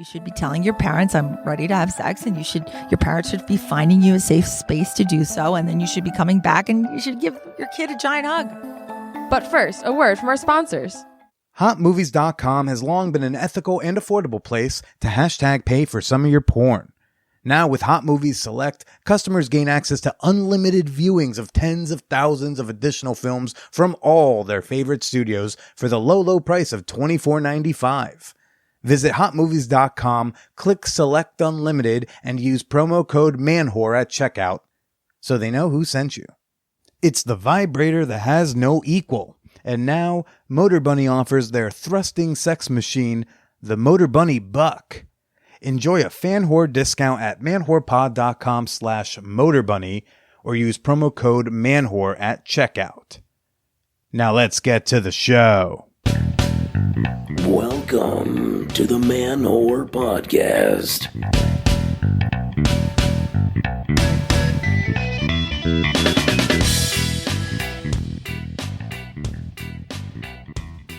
You should be telling your parents, I'm ready to have sex, and your parents should be finding you a safe space to do so, and then you should be coming back and you should give your kid a giant hug. But first, a word from our sponsors. HotMovies.com has long been an ethical and affordable place to hashtag pay for some of your porn. Now with Hot Movies Select, customers gain access to unlimited viewings of tens of thousands of additional films from all their favorite studios for the low price of $24.95. Visit HotMovies.com, click Select Unlimited, and use promo code MANWHORE at checkout so they know who sent you. It's the vibrator that has no equal. And now, Motor Bunny offers their thrusting sex machine, the Motor Bunny Buck. Enjoy a fan whore discount at manwhorepod.com/motorbunny or use promo code manwhore at checkout. Now let's get to the show. Welcome to the Man Whore Podcast.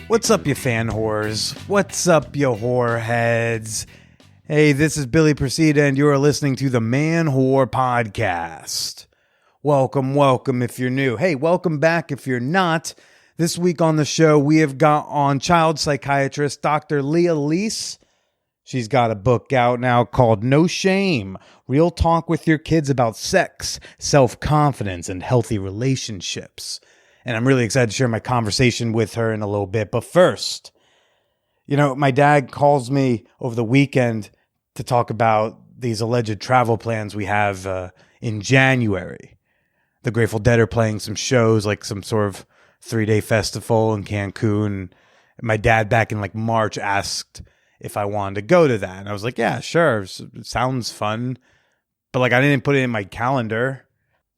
What's up, you fan whores? What's up, you whore heads? Hey, this is Billy Procida, and you are listening to the Man Whore Podcast. Welcome if you're new. Hey, welcome back if you're not. This week on the show, we have got on child psychiatrist Dr. Leah Leese. She's got a book out now called No Shame, Real Talk with Your Kids About Sex, Self-Confidence, and Healthy Relationships. And I'm really excited to share my conversation with her in a little bit. But first, my dad calls me over the weekend to talk about these alleged travel plans we have in January. The Grateful Dead are playing some shows, like some sort of 3-day festival in Cancun. My dad back in March asked if I wanted to go to that. And I was like, yeah, sure. It sounds fun. But I didn't put it in my calendar.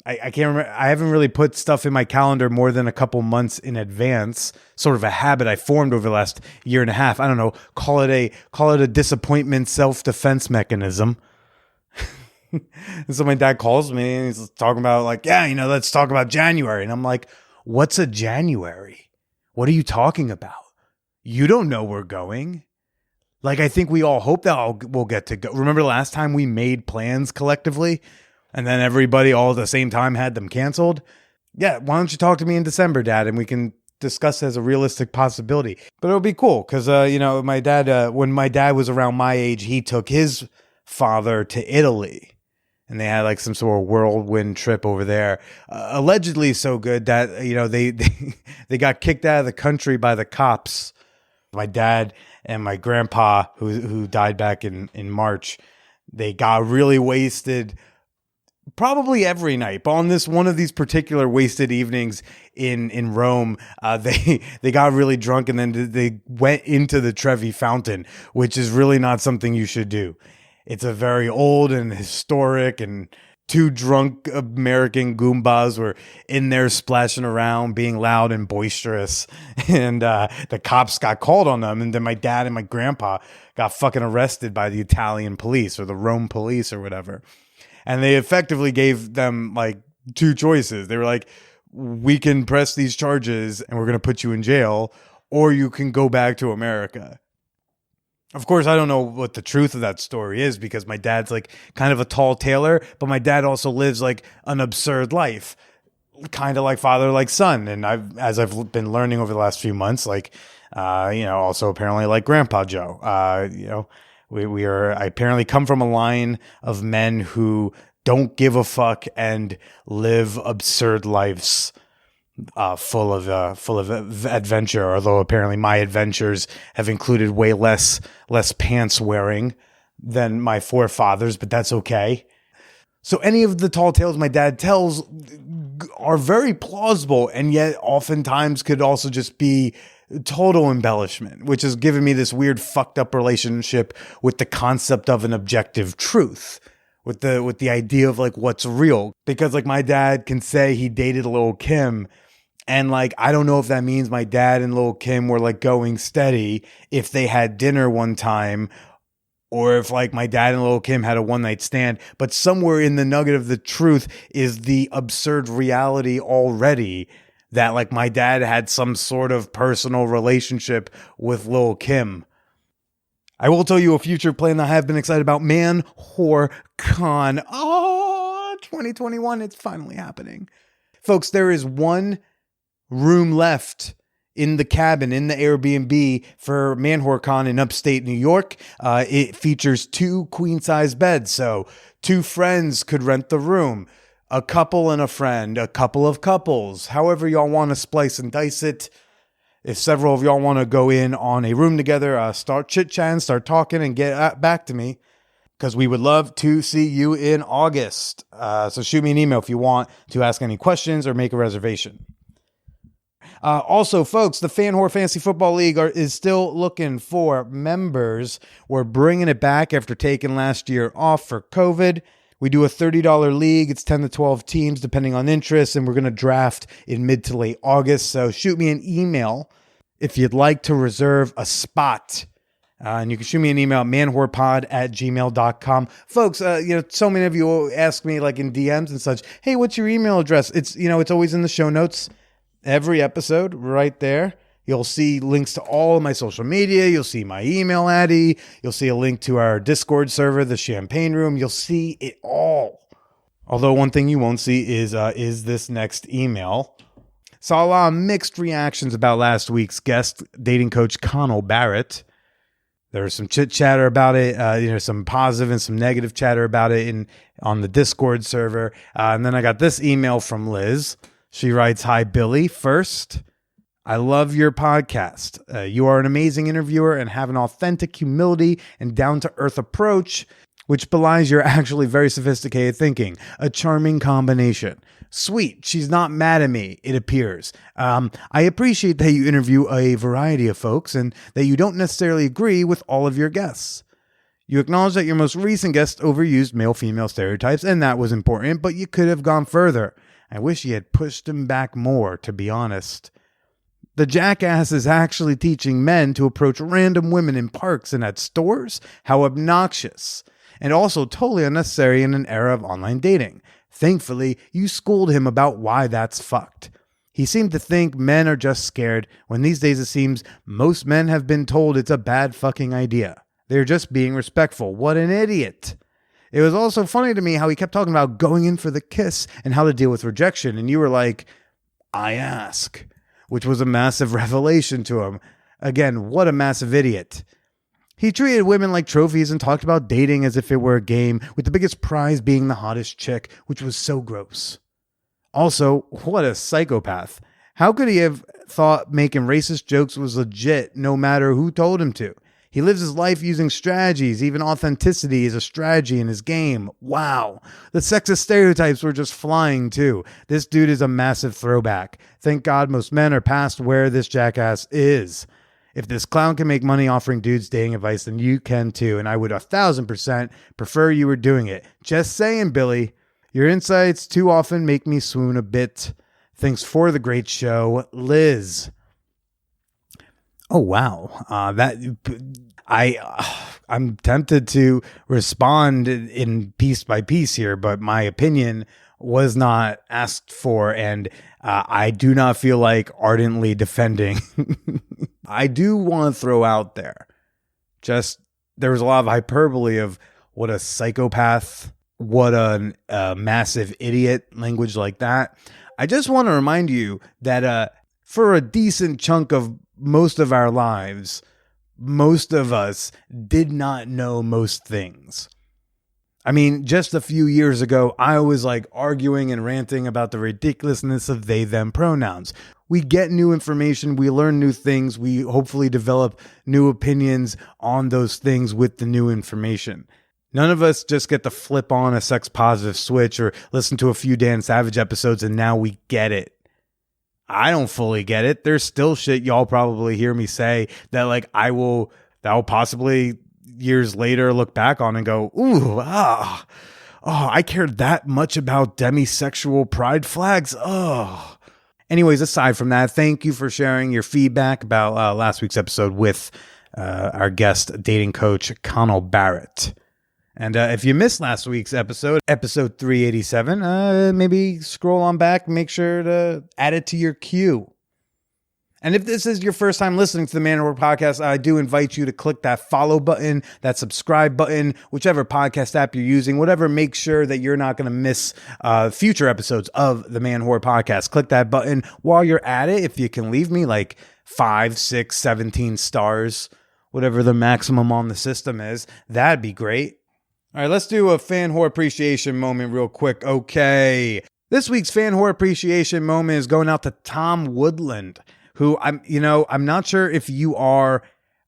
I can't remember. I haven't really put stuff in my calendar more than a couple months in advance. Sort of a habit I formed over the last year and a half. I don't know. Call it a disappointment self-defense mechanism. And so my dad calls me and he's talking about let's talk about January. And I'm like, what's a January? What are you talking about? You don't know we're going. I think we all hope that we'll get to go. Remember last time we made plans collectively? And then everybody all at the same time had them canceled? Yeah, why don't you talk to me in December, Dad, and we can discuss it as a realistic possibility. But it'll be cool because, my dad, when my dad was around my age, he took his father to Italy. And they had some sort of whirlwind trip over there. Allegedly so good that, they got kicked out of the country by the cops. My dad and my grandpa, who died back in March, they got really wasted probably every night, but on one of these particular wasted evenings in Rome, they got really drunk and then they went into the Trevi Fountain, which is really not something you should do. It's a very old and historic, and two drunk American Goombas were in there splashing around, being loud and boisterous, and the cops got called on them, and then my dad and my grandpa got fucking arrested by the Italian police or the Rome police or whatever. And they effectively gave them two choices. They were like, we can press these charges and we're going to put you in jail, or you can go back to America. Of course, I don't know what the truth of that story is because my dad's kind of a tall tailor, but my dad also lives an absurd life, kind of like father, like son. And as I've been learning over the last few months, also apparently like Grandpa Joe, I apparently come from a line of men who don't give a fuck and live absurd lives, full of adventure. Although apparently my adventures have included way less pants wearing than my forefathers, but that's okay. So any of the tall tales my dad tells are very plausible, and yet oftentimes could also just be total embellishment, which has given me this weird fucked up relationship with the concept of an objective truth, with the idea of what's real. Because my dad can say he dated Lil' Kim, and I don't know if that means my dad and Lil' Kim were going steady if they had dinner one time, or if my dad and Lil' Kim had a one night stand. But somewhere in the nugget of the truth is the absurd reality already that my dad had some sort of personal relationship with Lil' Kim. I will tell you a future plan that I have been excited about. Man Whore Con. Oh, 2021. It's finally happening. Folks, there is one room left in the cabin, in the Airbnb for Man Whore Con in upstate New York. It features 2 queen-size beds, so 2 friends could rent the room. A couple and a friend, a couple of couples, however y'all want to splice and dice it. If several of y'all want to go in on a room together, start chit-chatting, start talking, and get back to me, because we would love to see you in August. So shoot me an email if you want to ask any questions or make a reservation. Also, folks, the Fan Whore Fantasy Football League is still looking for members. We're bringing it back after taking last year off for COVID. We do a $30 league. It's 10 to 12 teams, depending on interest, and we're going to draft in mid to late August. So shoot me an email if you'd like to reserve a spot. And you can shoot me an email at manwhorepod@gmail.com. Folks, so many of you ask me like in DMs and such, hey, what's your email address? It's always in the show notes. Every episode right there. You'll see links to all of my social media. You'll see my email ID. You'll see a link to our Discord server, the Champagne Room. You'll see it all. Although one thing you won't see is this next email. Saw a lot of mixed reactions about last week's guest, dating coach Connell Barrett. There was some chit chatter about it, some positive and some negative chatter about it on the Discord server. And then I got this email from Liz. She writes, "Hi, Billy. First, I love your podcast. You are an amazing interviewer and have an authentic humility and down-to-earth approach, which belies your actually very sophisticated thinking. A charming combination. Sweet. She's not mad at me, it appears. I appreciate that you interview a variety of folks and that you don't necessarily agree with all of your guests. You acknowledge that your most recent guest overused male-female stereotypes, and that was important, but you could have gone further. I wish you had pushed him back more, to be honest. The jackass is actually teaching men to approach random women in parks and at stores? How obnoxious. And also totally unnecessary in an era of online dating. Thankfully, you schooled him about why that's fucked. He seemed to think men are just scared, when these days it seems most men have been told it's a bad fucking idea. They're just being respectful. What an idiot. It was also funny to me how he kept talking about going in for the kiss and how to deal with rejection. And you were like, I ask, which was a massive revelation to him. Again, what a massive idiot. He treated women like trophies and talked about dating as if it were a game, with the biggest prize being the hottest chick, which was so gross. Also, what a psychopath. How could he have thought making racist jokes was legit no matter who told him to? He lives his life using strategies. Even authenticity is a strategy in his game. Wow. The sexist stereotypes were just flying too. This dude is a massive throwback. Thank God most men are past where this jackass is. If this clown can make money offering dudes dating advice, then you can too. And I would 1,000% prefer you were doing it. Just saying, Billy. Your insights too often make me swoon a bit. Thanks for the great show, Liz." Oh, wow. I'm tempted to respond in piece by piece here, but my opinion was not asked for, and I do not feel like ardently defending. I do want to throw out there, there was a lot of hyperbole of what a psychopath, what a massive idiot, language like that. I just want to remind you that for a decent chunk of most of our lives, most of us did not know most things. I mean, just a few years ago, I was like arguing and ranting about the ridiculousness of they, them pronouns. We get new information, we learn new things, we hopefully develop new opinions on those things with the new information. None of us just get to flip on a sex positive switch or listen to a few Dan Savage episodes and now we get it. I don't fully get it. There's still shit y'all probably hear me say that that will possibly years later look back on and go, I cared that much about demisexual pride flags. Oh. Anyways, aside from that, thank you for sharing your feedback about last week's episode with our guest dating coach, Connell Barrett. And if you missed last week's episode 387, maybe scroll on back, make sure to add it to your queue. And if this is your first time listening to the Man Whore Podcast, I do invite you to click that follow button, that subscribe button, whichever podcast app you're using, whatever. Make sure that you're not going to miss future episodes of the Man Whore Podcast. Click that button. While you're at it, if you can leave me like 5, 6, 17 stars, whatever the maximum on the system is, that'd be great. All right, let's do a fan whore appreciation moment real quick. Okay. This week's fan whore appreciation moment is going out to Tom Woodland, who I'm not sure if you are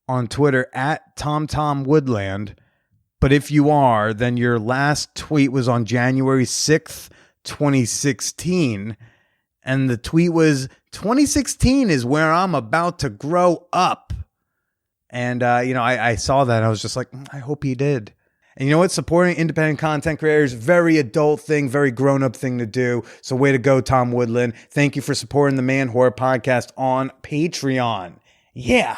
on Twitter at TomTomWoodland, but if you are, then your last tweet was on January 6th, 2016. And the tweet was, 2016 is where I'm about to grow up. And, I saw that and I was just like, I hope he did. And you know what? Supporting independent content creators, very adult thing, very grown-up thing to do. So way to go, Tom Woodland. Thank you for supporting the Man Whore Podcast on Patreon. Yeah.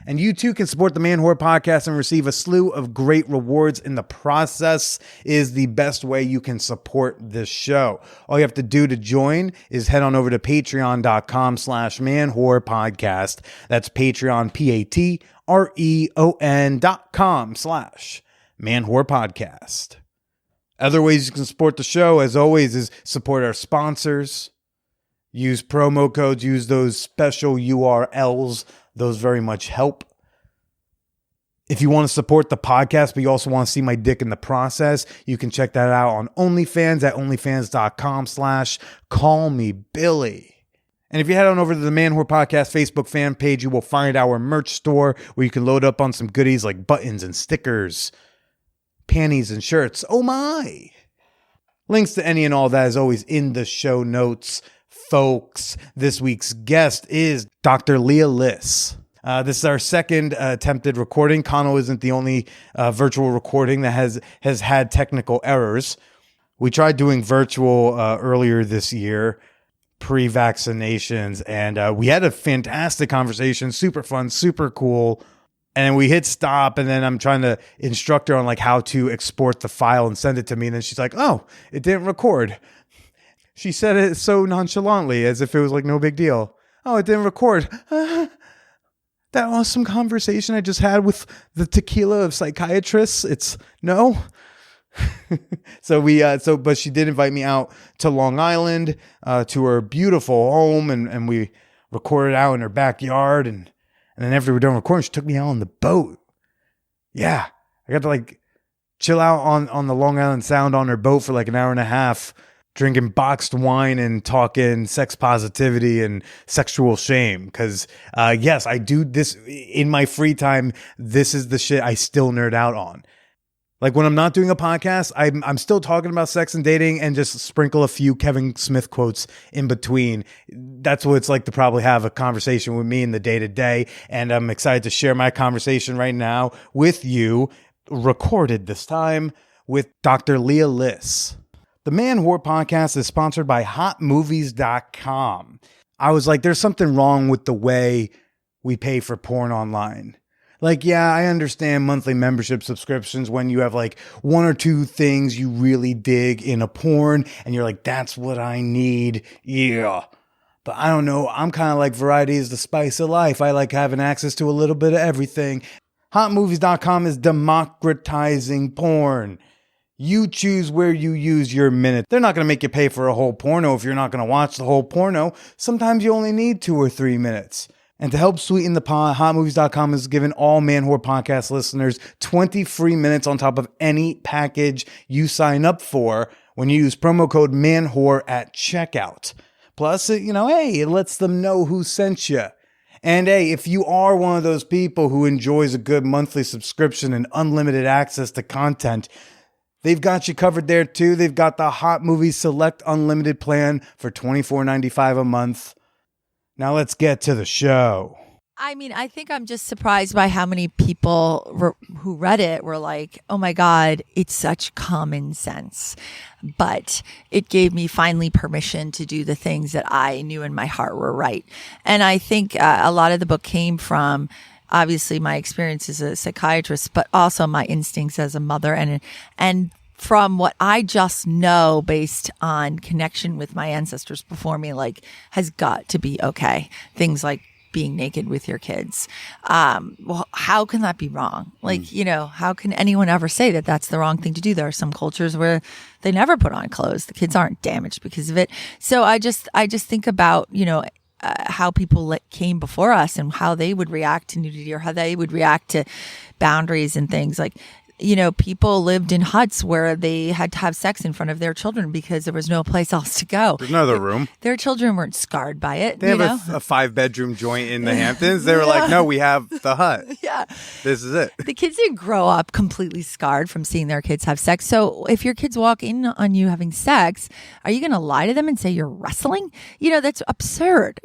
And you too can support the Man Whore Podcast and receive a slew of great rewards in the process. Is the best way you can support this show. All you have to do to join is head on over to patreon.com/manwhorepodcast. That's Patreon, patreon.com/Man Whore Podcast. Other ways you can support the show, as always, is support our sponsors. Use promo codes, use those special URLs. Those very much help. If you want to support the podcast, but you also want to see my dick in the process, you can check that out on OnlyFans at onlyfans.com/callmebilly. And if you head on over to the Man Whore Podcast Facebook fan page, you will find our merch store where you can load up on some goodies like buttons and stickers, panties and shirts. Oh my! Links to any and all that is always in the show notes, folks. This week's guest is Dr. Leah Liss. This is our second attempted recording. Connell isn't the only virtual recording that has had technical errors. We tried doing virtual earlier this year, pre-vaccinations, and we had a fantastic conversation, super fun, super cool. And we hit stop, and then I'm trying to instruct her on like how to export the file and send it to me. And then she's like, oh, it didn't record. She said it so nonchalantly as if it was like no big deal. Oh, it didn't record. That awesome conversation I just had with the tequila of psychiatrists. It's no. But she did invite me out to Long Island, to her beautiful home. And we recorded out in her backyard. And then after we were done recording, she took me out on the boat. Yeah. I got to like chill out on the Long Island Sound on her boat for like an hour and a half, drinking boxed wine and talking sex positivity and sexual shame. Because, yes, I do this in my free time. This is the shit I still nerd out on. Like when I'm not doing a podcast, I'm still talking about sex and dating and just sprinkle a few Kevin Smith quotes in between. That's what it's like to probably have a conversation with me in the day to day. And I'm excited to share my conversation right now with you, recorded this time with Dr. Leah Liss. The Man Whore Podcast is sponsored by hotmovies.com. I was like, there's something wrong with the way we pay for porn online. Like, yeah, I understand monthly membership subscriptions when you have like one or two things you really dig in a porn and you're like, that's what I need. Yeah. But I don't know. I'm kind of like variety is the spice of life. I like having access to a little bit of everything. Hotmovies.com is democratizing porn. You choose where you use your minute. They're not going to make you pay for a whole porno if you're not going to watch the whole porno. Sometimes you only need 2 or 3 minutes. And to help sweeten the pot, hotmovies.com has given all Man Whore Podcast listeners 20 free minutes on top of any package you sign up for when you use promo code MANWHORE at checkout. Plus, hey, it lets them know who sent you. And hey, if you are one of those people who enjoys a good monthly subscription and unlimited access to content, they've got you covered there too. They've got the Hot Movies Select Unlimited plan for $24.95 a month. Now let's get to the show. I mean, I think I'm just surprised by how many people who read it were like, oh my God, it's such common sense. But it gave me finally permission to do the things that I knew in my heart were right. And I think a lot of the book came from obviously my experience as a psychiatrist, but also my instincts as a mother and from what I just know based on connection with my ancestors before me, like has got to be okay. Things like being naked with your kids. Well, how can that be wrong? Like, how can anyone ever say that that's the wrong thing to do? There are some cultures where they never put on clothes. The kids aren't damaged because of it. So I just think about, how people came before us and how they would react to nudity or how they would react to boundaries and things like, people lived in huts where they had to have sex in front of their children because there was no place else to go. There's no other room. Their children weren't scarred by it. They have a 5-bedroom joint in the Hamptons. They were like, no, we have the hut. Yeah. This is it. The kids didn't grow up completely scarred from seeing their kids have sex. So if your kids walk in on you having sex, are you going to lie to them and say you're wrestling? That's absurd,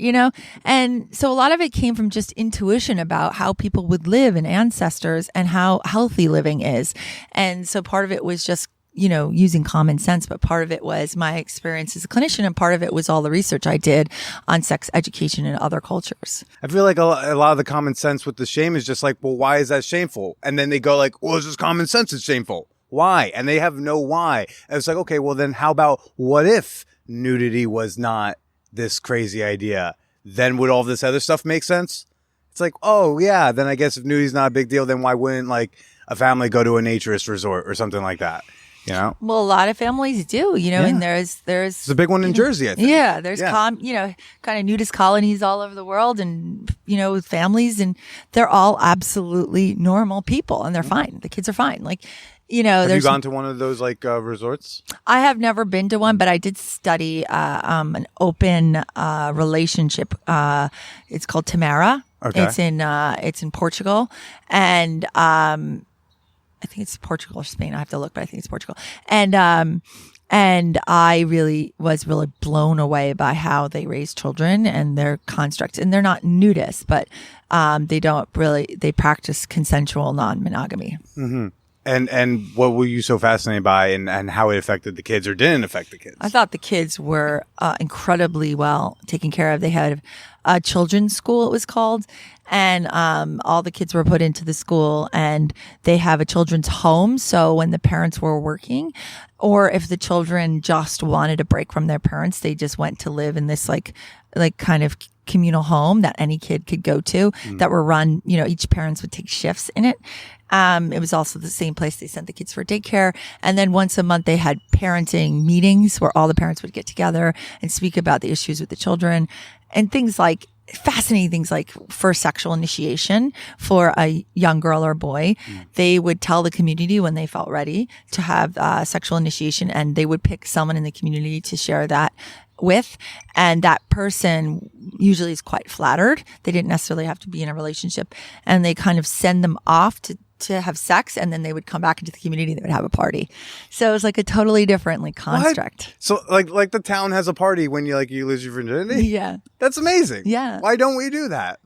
And so a lot of it came from just intuition about how people would live and ancestors and how healthy living is. And so part of it was just, using common sense, but part of it was my experience as a clinician. And part of it was all the research I did on sex education in other cultures. I feel like a lot of the common sense with the shame is just like, well, why is that shameful? And then they go like, well, it's just common sense. It's shameful. Why? And they have no why. And it's like, okay, well then how about what if nudity was not this crazy idea? Then would all this other stuff make sense? It's like, oh yeah, then I guess if nudity's not a big deal, then why wouldn't like a family go to a naturist resort or something like that? Well, a lot of families do, and there's it's a big one in Jersey, I think. Yeah, there's kind of nudist colonies all over the world, and with families, and they're all absolutely normal people, and they're fine. The kids are fine. Like, have you gone to one of those like resorts? I have never been to one, but I did study an open relationship. It's called Tamara. Okay. It's in Portugal, and I think it's Portugal or Spain. I have to look, but I think it's Portugal. And I was really blown away by how they raise children and their constructs. And they're not nudists, but they practice consensual non-monogamy. Mm-hmm. And what were you so fascinated by and how it affected the kids or didn't affect the kids? I thought the kids were incredibly well taken care of. They had a children's school, it was called. And all the kids were put into the school, and they have a children's home. So when the parents were working, or if the children just wanted a break from their parents, they just went to live in this like kind of communal home that any kid could go to that were run, each parents would take shifts in it. It was also the same place they sent the kids for daycare. And then once a month they had parenting meetings where all the parents would get together and speak about the issues with the children and fascinating things like first sexual initiation for a young girl or boy. They would tell the community when they felt ready to have sexual initiation, and they would pick someone in the community to share that with. And that person usually is quite flattered. They didn't necessarily have to be in a relationship, and they kind of send them off to have sex, and then they would come back into the community and they would have a party. So it was like a totally different construct. What? So like the town has a party when you lose your virginity? Yeah. That's amazing. Yeah. Why don't we do that?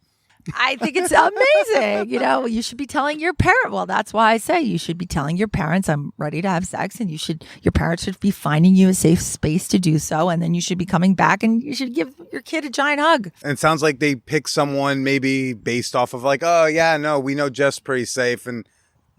I think it's amazing. You should be telling your parent. Well, that's why I say you should be telling your parents, I'm ready to have sex, and your parents should be finding you a safe space to do so. And then you should be coming back and you should give your kid a giant hug. And it sounds like they pick someone maybe based off of like, oh yeah, no, we know Jeff's pretty safe. And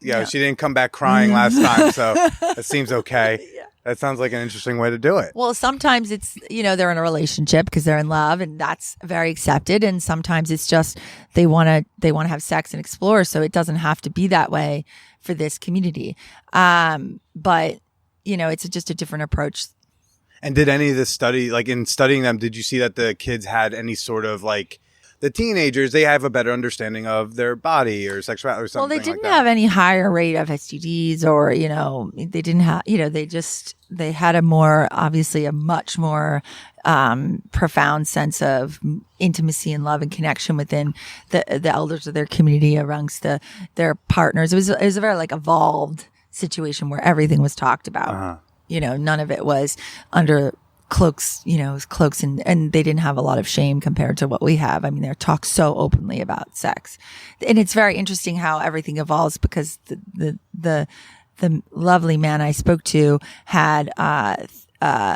she didn't come back crying last time. So that seems okay. Yeah. That sounds like an interesting way to do it. Well, sometimes it's, they're in a relationship because they're in love, and that's very accepted. And sometimes it's just they want to have sex and explore. So it doesn't have to be that way for this community. But, it's just a different approach. And did any of this study, like in studying them, did you see that the kids had any sort of the teenagers, they have a better understanding of their body or sexuality or something? Well, they didn't have any higher rate of STDs or, they didn't have, they had a much more profound sense of intimacy and love and connection within the elders of their community amongst their partners. It was a very evolved situation where everything was talked about. Uh-huh. None of it was under cloaks, and they didn't have a lot of shame compared to what we have. I mean, they're talked so openly about sex, and it's very interesting how everything evolves because the lovely man I spoke to had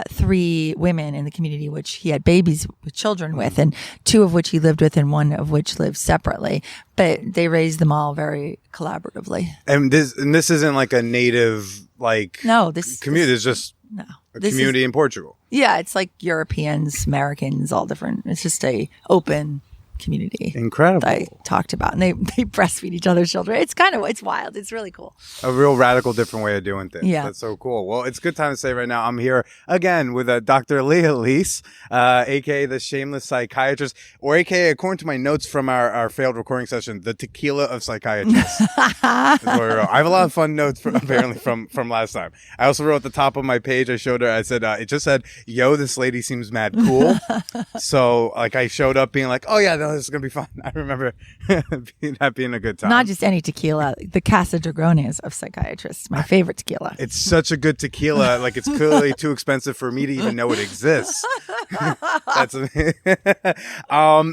3 women in the community, which he had babies with children with, and 2 of which he lived with, and 1 of which lived separately. But they raised them all very collaboratively. And this isn't like a native community. It's just a community in Portugal. Yeah, it's like Europeans, Americans, all different. It's just a open community. Incredible. That I talked about, and they breastfeed each other's children. It's wild. It's really cool. A real radical, different way of doing things. Yeah. That's so cool. Well, it's a good time to say right now, I'm here again with Dr. Leah Leese, a.k.a. the Shameless Psychiatrist, or a.k.a. according to my notes from our failed recording session, the Tequila of Psychiatrists. I have a lot of fun notes apparently from last time. I also wrote at the top of my page, I showed her, I said, it just said, yo, this lady seems mad cool. So like I showed up being like, oh yeah, no, this is going to be fun. I remember that being a good time. Not just any tequila, the Casa Dragones of psychiatrists, my favorite tequila. It's such a good tequila. Like it's clearly too expensive for me to even know it exists. That's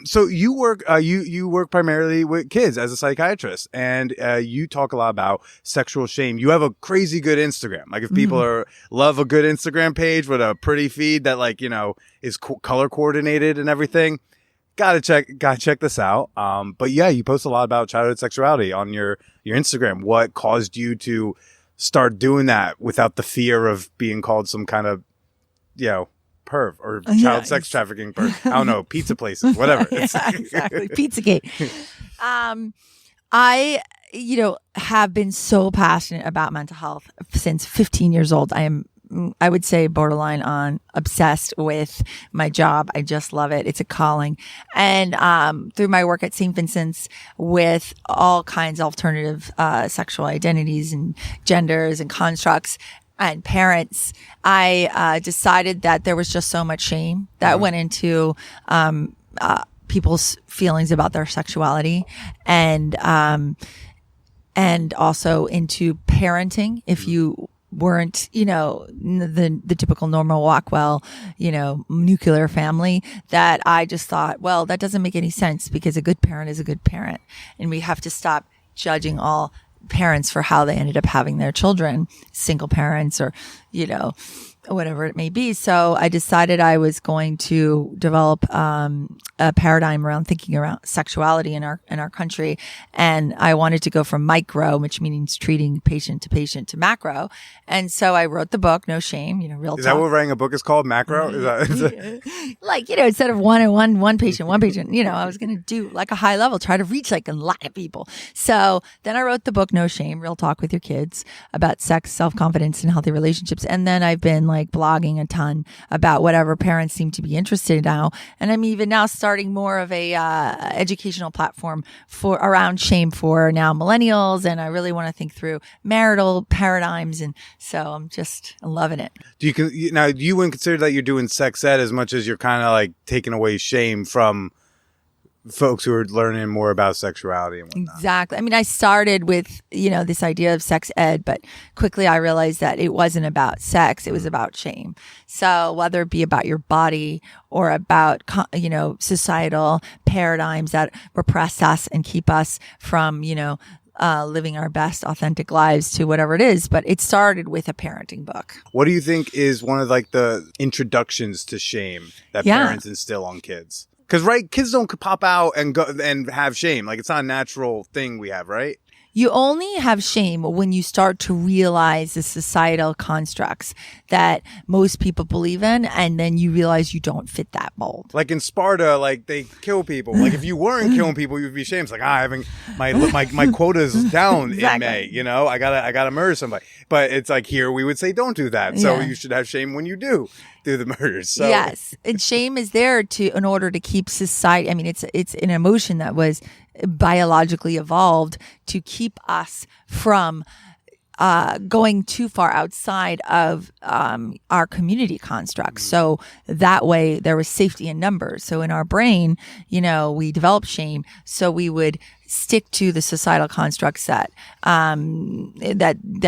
so you work you work primarily with kids as a psychiatrist, and you talk a lot about sexual shame. You have a crazy good Instagram. Like if people love a good Instagram page with a pretty feed that like, you know, is color coordinated and everything, gotta check this out. But yeah, you post a lot about childhood sexuality on your Instagram. What caused you to start doing that without the fear of being called some kind of, you know, perv or child sex trafficking perv? I don't know, pizza places, whatever. Yeah, exactly. Pizzagate. I, have been so passionate about mental health since 15 years old. I would say borderline on obsessed with my job. I just love it. It's a calling. And through my work at St. Vincent's with all kinds of alternative sexual identities and genders and constructs and parents, I decided that there was just so much shame that went into people's feelings about their sexuality and also into parenting. If you weren't, the typical normal Walkwell, nuclear family, that I just thought, well, that doesn't make any sense because a good parent is a good parent. And we have to stop judging all parents for how they ended up having their children, single parents or, whatever it may be. So I decided I was going to develop a paradigm around thinking around sexuality in our country, and I wanted to go from micro, which means treating patient to macro. And so I wrote the book, No Shame. Real talk. Is that what writing a book is called? Macro? Like instead of one patient, I was going to do like a high level, try to reach like a lot of people. So then I wrote the book, No Shame, Real Talk with Your Kids, about sex, self-confidence, and healthy relationships. And then I've been like blogging a ton about whatever parents seem to be interested in now. And I'm even now starting more of a educational platform for around shame for now millennials. And I really want to think through marital paradigms. And so I'm just loving it. Do you wouldn't consider that you're doing sex ed as much as you're kind of like taking away shame from folks who are learning more about sexuality and whatnot? Exactly. I mean, I started with, this idea of sex ed, but quickly I realized that it wasn't about sex. It was about shame. So whether it be about your body or about, societal paradigms that repress us and keep us from, living our best authentic lives to whatever it is. But it started with a parenting book. What do you think is one of like the introductions to shame that parents instill on kids? Because, right, kids don't pop out and go and have shame. Like, it's not a natural thing we have, right? You only have shame when you start to realize the societal constructs that most people believe in, and then you realize you don't fit that mold. Like in Sparta, like they kill people. Like if you weren't killing people, you'd be ashamed. It's like, having my quotas down Exactly. in May. I gotta murder somebody. But it's like here we would say don't do that. So you should have shame when you do the murders. So. Yes, and shame is there in order to keep society. I mean, it's an emotion that was biologically evolved to keep us from going too far outside of our community constructs. So that way there was safety in numbers. So in our brain, we developed shame so we would stick to the societal constructs that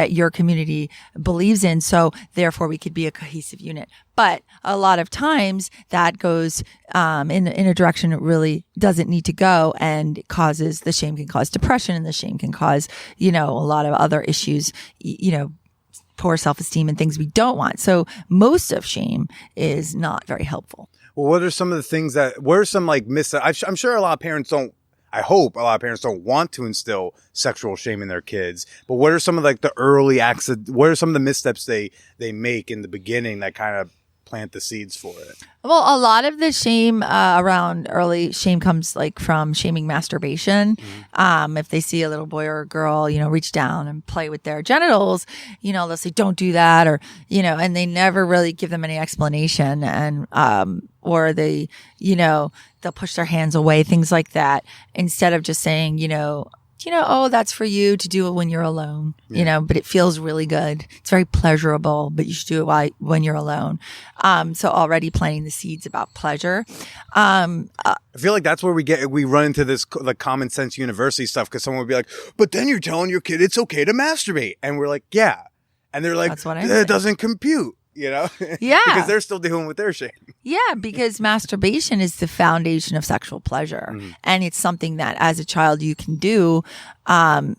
your community believes in. So therefore we could be a cohesive unit. But a lot of times that goes in a direction it really doesn't need to go, and the shame can cause depression, and the shame can cause, a lot of other issues, poor self-esteem and things we don't want. So most of shame is not very helpful. Well, what are some of the things I'm sure a lot of parents don't. I hope a lot of parents don't want to instill sexual shame in their kids, but what are some of like the early acts? What are some of the missteps they make in the beginning that kind of plant the seeds for it. Well, a lot of the shame around early shame comes like from shaming masturbation. If they see a little boy or a girl, reach down and play with their genitals, they'll say, don't do that. Or, and they never really give them any explanation. And, or they, they'll push their hands away, things like that, instead of just saying, oh, that's for you to do it when you're alone, but it feels really good. It's very pleasurable, but you should do it when you're alone. So already planting the seeds about pleasure. I feel like that's where we run into this like common sense university stuff, because someone would be like, but then you're telling your kid it's okay to masturbate. And we're like, yeah. And they're like, that's what it doesn't compute. Yeah. Because they're still dealing with their shame. Yeah, because masturbation is the foundation of sexual pleasure. And it's something that as a child you can do on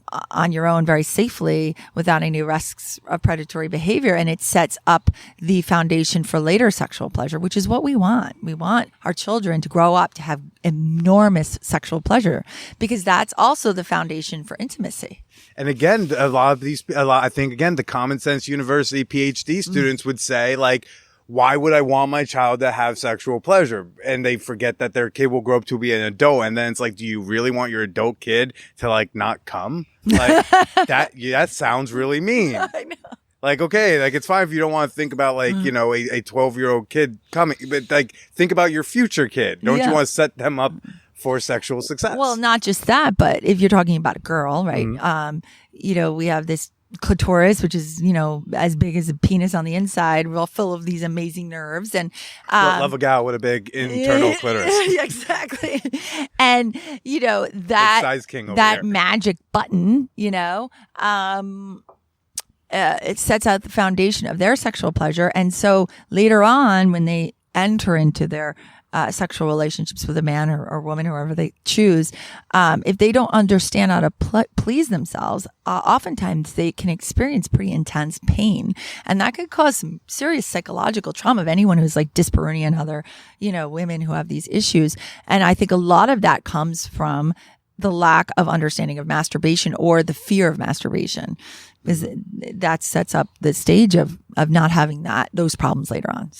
your own very safely without any risks of predatory behavior. And it sets up the foundation for later sexual pleasure, which is what we want. We want our children to grow up to have enormous sexual pleasure, because that's also the foundation for intimacy. And again, I think, again, the common sense university PhD students would say, like, why would I want my child to have sexual pleasure? And they forget that their kid will grow up to be an adult. And then it's like, do you really want your adult kid to like not come? Like that sounds really mean. I know. Like, okay, like it's fine if you don't want to think about like, a 12-year-old kid coming, but like think about your future kid. Don't you want to set them up for sexual success? Well, not just that, but if you're talking about a girl, right? We have this clitoris, which is, as big as a penis on the inside, real full of these amazing nerves. And love a gal with a big internal clitoris. Exactly. And, that, size king over that here. magic button, it sets out the foundation of their sexual pleasure. And so later on, when they enter into their sexual relationships with a man or woman, whoever they choose, if they don't understand how to please themselves, oftentimes they can experience pretty intense pain. And that could cause some serious psychological trauma of anyone who's like dyspareunia and other, women who have these issues. And I think a lot of that comes from the lack of understanding of masturbation or the fear of masturbation. That sets up the stage of not having those problems later on,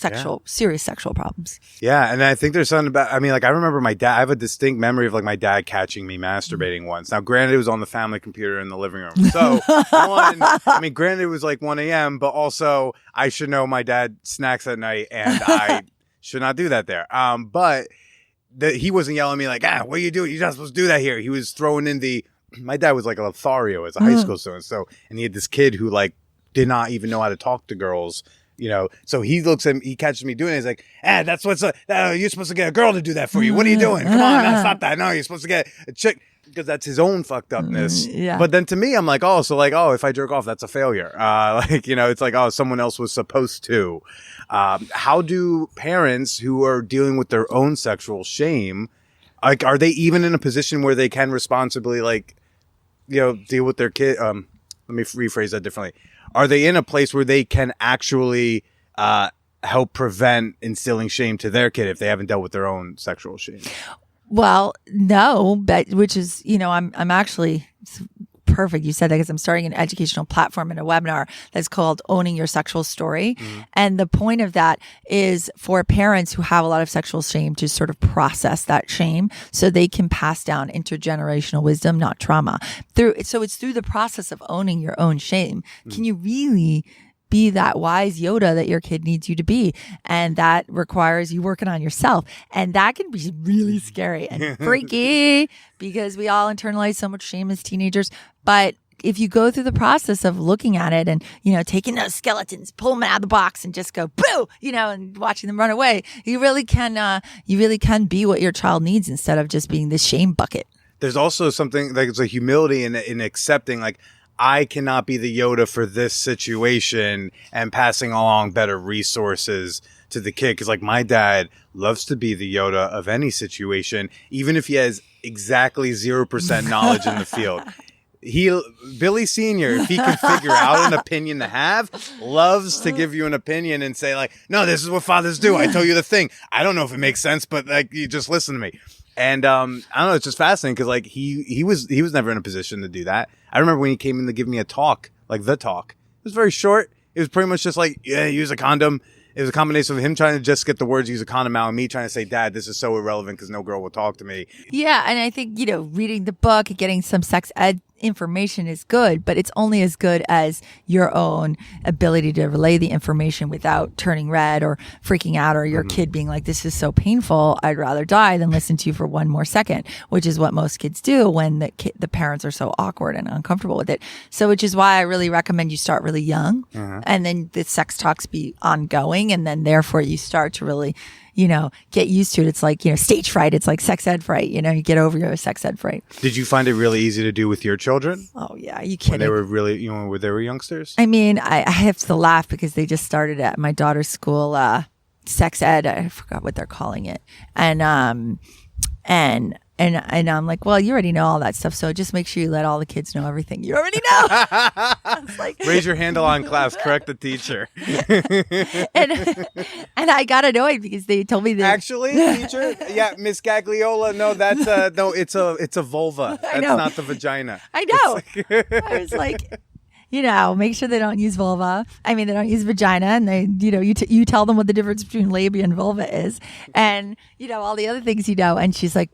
serious sexual problems. Yeah. And I think there's something about, I remember my dad, I have a distinct memory of like my dad catching me masturbating once. Now, granted, it was on the family computer in the living room. So granted, it was like 1 a.m., but also I should know my dad snacks at night and I should not do that there. But he wasn't yelling at me like, what are you doing? You're not supposed to do that here. He was throwing in my dad was like a Lothario as a high school student. So, and he had this kid who like did not even know how to talk to girls, so he he catches me doing it. He's like, that's you're supposed to get a girl to do that for you. What are you doing? Come on, stop that. No, you're supposed to get a chick, because that's his own fucked upness. Yeah. But then to me, I'm like, if I jerk off, that's a failure. It's like, someone else was supposed to. How do parents who are dealing with their own sexual shame, like, are they even in a position where they can responsibly, like, deal with their kid? Let me rephrase that differently. Are they in a place where they can actually help prevent instilling shame to their kid if they haven't dealt with their own sexual shame? Well, no, but which is, I'm actually perfect. You said that, because I'm starting an educational platform and a webinar that's called Owning Your Sexual Story. And the point of that is for parents who have a lot of sexual shame to sort of process that shame so they can pass down intergenerational wisdom, not trauma. So it's through the process of owning your own shame. Can you really be that wise Yoda that your kid needs you to be? And that requires you working on yourself. And that can be really scary and freaky because we all internalize so much shame as teenagers. But if you go through the process of looking at it and, taking those skeletons, pull them out of the box and just go, boo, and watching them run away, you really can be what your child needs instead of just being this shame bucket. There's also something like it's a humility in accepting, like, I cannot be the Yoda for this situation and passing along better resources to the kid. Because like my dad loves to be the Yoda of any situation, even if he has exactly 0% knowledge in the field. Billy Sr., if he can figure out an opinion to have, loves to give you an opinion and say like, no, this is what fathers do. I tell you the thing. I don't know if it makes sense, but like, you just listen to me. And I don't know, it's just fascinating because like he was never in a position to do that. I remember when he came in to give me a talk, like the talk. It was very short. It was pretty much just like, use a condom. It was a combination of him trying to just get the words, use a condom out, and me trying to say, Dad, this is so irrelevant because no girl will talk to me. Yeah, and I think, reading the book and getting some sex ed information is good, but it's only as good as your own ability to relay the information without turning red or freaking out, or your kid being like, this is so painful, I'd rather die than listen to you for one more second, which is what most kids do when the parents are so awkward and uncomfortable with it. So which is why I really recommend you start really young, and then the sex talks be ongoing, and then therefore you start to really get used to it. It's like, stage fright. It's like sex ed fright. You get over your sex ed fright. Did you find it really easy to do with your children? Oh, yeah. Are you kidding? When they were really, when they were youngsters? I mean, I have to laugh because they just started at my daughter's school, sex ed. I forgot what they're calling it. And I'm like, well, you already know all that stuff, so just make sure you let all the kids know everything you already know. I was like, raise your handle on class, correct the teacher. and I got annoyed because they told me that actually, teacher, yeah, Miss Gagliola, no, that's no, it's a vulva. That's not the vagina. I know. I was like, make sure they don't use vulva. I mean, they don't use vagina, and they, you tell them what the difference between labia and vulva is, and all the other things, and she's like,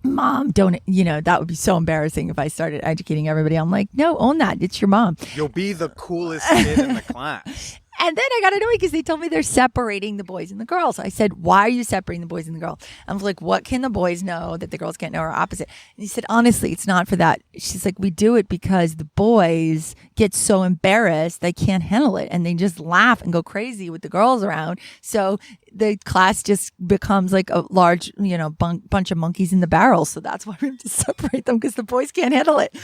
Mom, don't, that would be so embarrassing if I started educating everybody. I'm like, no, own that. It's your mom. You'll be the coolest kid in the class. And then I got annoyed because they told me they're separating the boys and the girls. I said, why are you separating the boys and the girls? I was like, what can the boys know that the girls can't know, or opposite? And he said, honestly, it's not for that. She's like, we do it because the boys get so embarrassed they can't handle it, and they just laugh and go crazy with the girls around. So the class just becomes like a large, bunch of monkeys in the barrel. So that's why we have to separate them, because the boys can't handle it.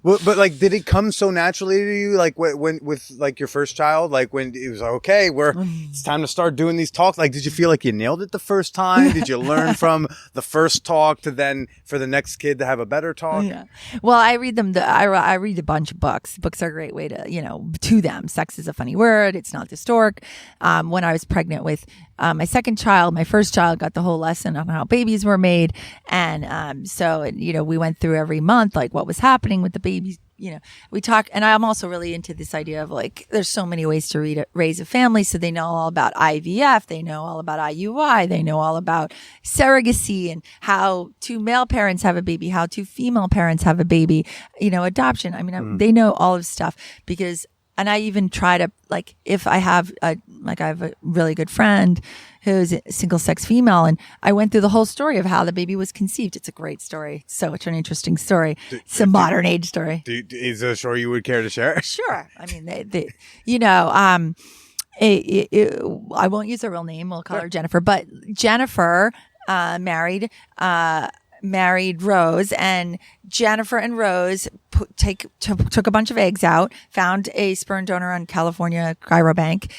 Well, but like, did it come so naturally to you? Like when with like your first child, like when it was like, okay, it's time to start doing these talks. Like, did you feel like you nailed it the first time? Did you learn from the first talk to then for the next kid to have a better talk? Yeah. Well, I read them. I read a bunch of books. Books are a great way to them. Sex is a funny word. It's not historic. When I was pregnant with my second child, my first child got the whole lesson on how babies were made. And so we went through every month, like what was happening with the babies. We talk, and I'm also really into this idea of like, there's so many ways to raise a family. So they know all about IVF. They know all about IUI. They know all about surrogacy and how two male parents have a baby, how two female parents have a baby, adoption. I mean, they know all of stuff and I even try to, like, if I have I have a really good friend who's a single sex female, and I went through the whole story of how the baby was conceived. It's a great story. So it's an interesting story. It's a modern age story. Is there a story you would care to share? Sure. I mean, I won't use her real name. We'll call her Jennifer. But Jennifer married Rose, and Jennifer and Rose took a bunch of eggs out, found a sperm donor on California cryobank,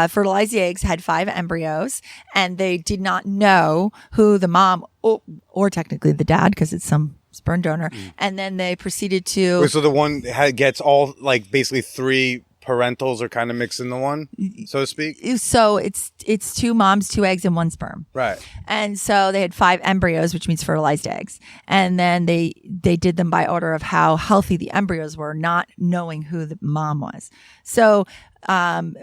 fertilized the eggs, had 5 embryos, and they did not know who the mom or technically the dad, because it's some sperm donor. And then they proceeded to. So the one gets all, like, basically 3 parentals are kind of mixed in the one, so to speak. So it's 2 moms, 2 eggs, and 1 sperm. Right. And so they had 5 embryos, which means fertilized eggs. And then they did them by order of how healthy the embryos were, not knowing who the mom was. So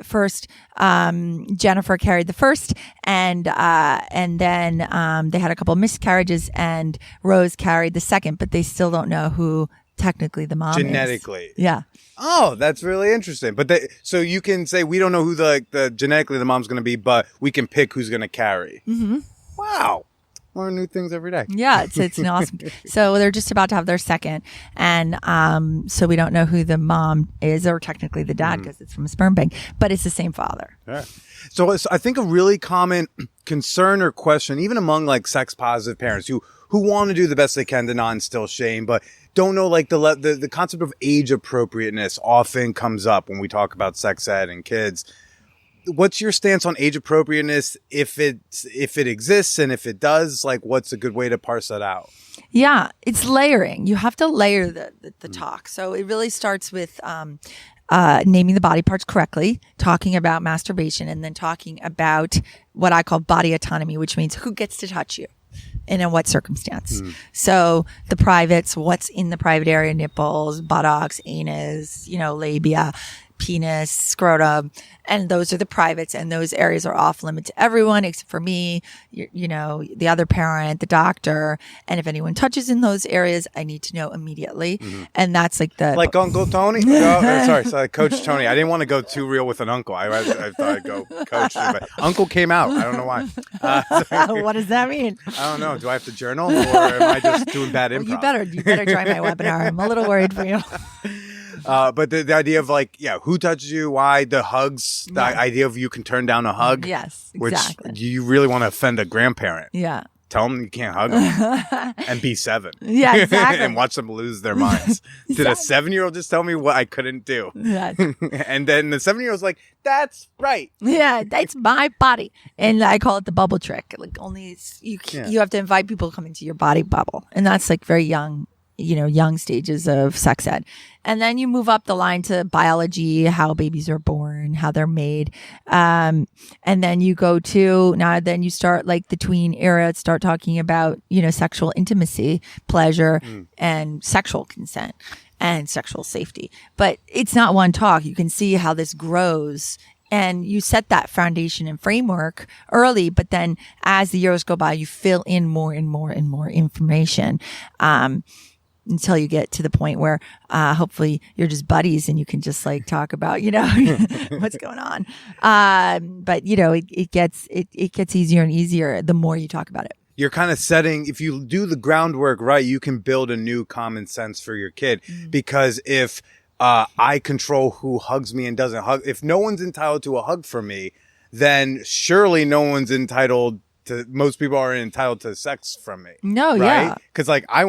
first, Jennifer carried the first, and then they had a couple of miscarriages, and Rose carried the second, but they still don't know who technically the mom genetically. is. Yeah. Oh, that's really interesting. But so you can say we don't know who the genetically the mom's going to be, but we can pick who's going to carry. Mm-hmm. Wow. Learn new things every day. Yeah, it's an awesome. So they're just about to have their second, and so we don't know who the mom is, or technically the dad, because it's from a sperm bank, but it's the same father. Yeah. So I think a really common concern or question, even among like sex positive parents who want to do the best they can to not instill shame, but don't know, like the concept of age appropriateness often comes up when we talk about sex ed and kids. What's your stance on age appropriateness, if it exists, and if it does, like, what's a good way to parse that out? Yeah, it's layering. You have to layer the talk. So it really starts with naming the body parts correctly, talking about masturbation, and then talking about what I call body autonomy, which means who gets to touch you and in what circumstance. So the privates, what's in the private area, nipples, buttocks, anus, labia. penis, scrotum, and those are the privates, and those areas are off limit to everyone except for me, you know, the other parent, the doctor, and if anyone touches in those areas, I need to know immediately. And that's like Uncle Tony. Sorry, Coach Tony. I didn't want to go too real with an uncle. I thought I'd go Coach, but Uncle came out. I don't know why. What does that mean? I don't know. Do I have to journal, or am I just doing bad improv? You better try my webinar. I'm a little worried for you. But the idea of like, who touches you, why, the hugs, the idea of you can turn down a hug. Yes, exactly. Which you really want to offend a grandparent. Yeah. Tell them you can't hug them and be 7. Yeah, exactly. And watch them lose their minds. Did a 7-year-old just tell me what I couldn't do? Yes. And then the 7-year-old's like, that's right. Yeah, that's my body. And I call it the bubble trick. Like you have to invite people to come into your body bubble. And that's like very young stages of sex ed. And then you move up the line to biology, how babies are born, how they're made. And then you go to, then you start like the tween era, start talking about, sexual intimacy, pleasure, and sexual consent and sexual safety. But it's not one talk. You can see how this grows. And you set that foundation and framework early, but then as the years go by, you fill in more and more and more information. Until you get to the point where hopefully you're just buddies and you can just like talk about what's going on. But it gets easier and easier the more you talk about it. You're kind of setting, if you do the groundwork right, you can build a new common sense for your kid. Because if I control who hugs me and doesn't hug, if no one's entitled to a hug from me, then surely no one's entitled to, most people aren't entitled to sex from me. No, right? yeah. Because like I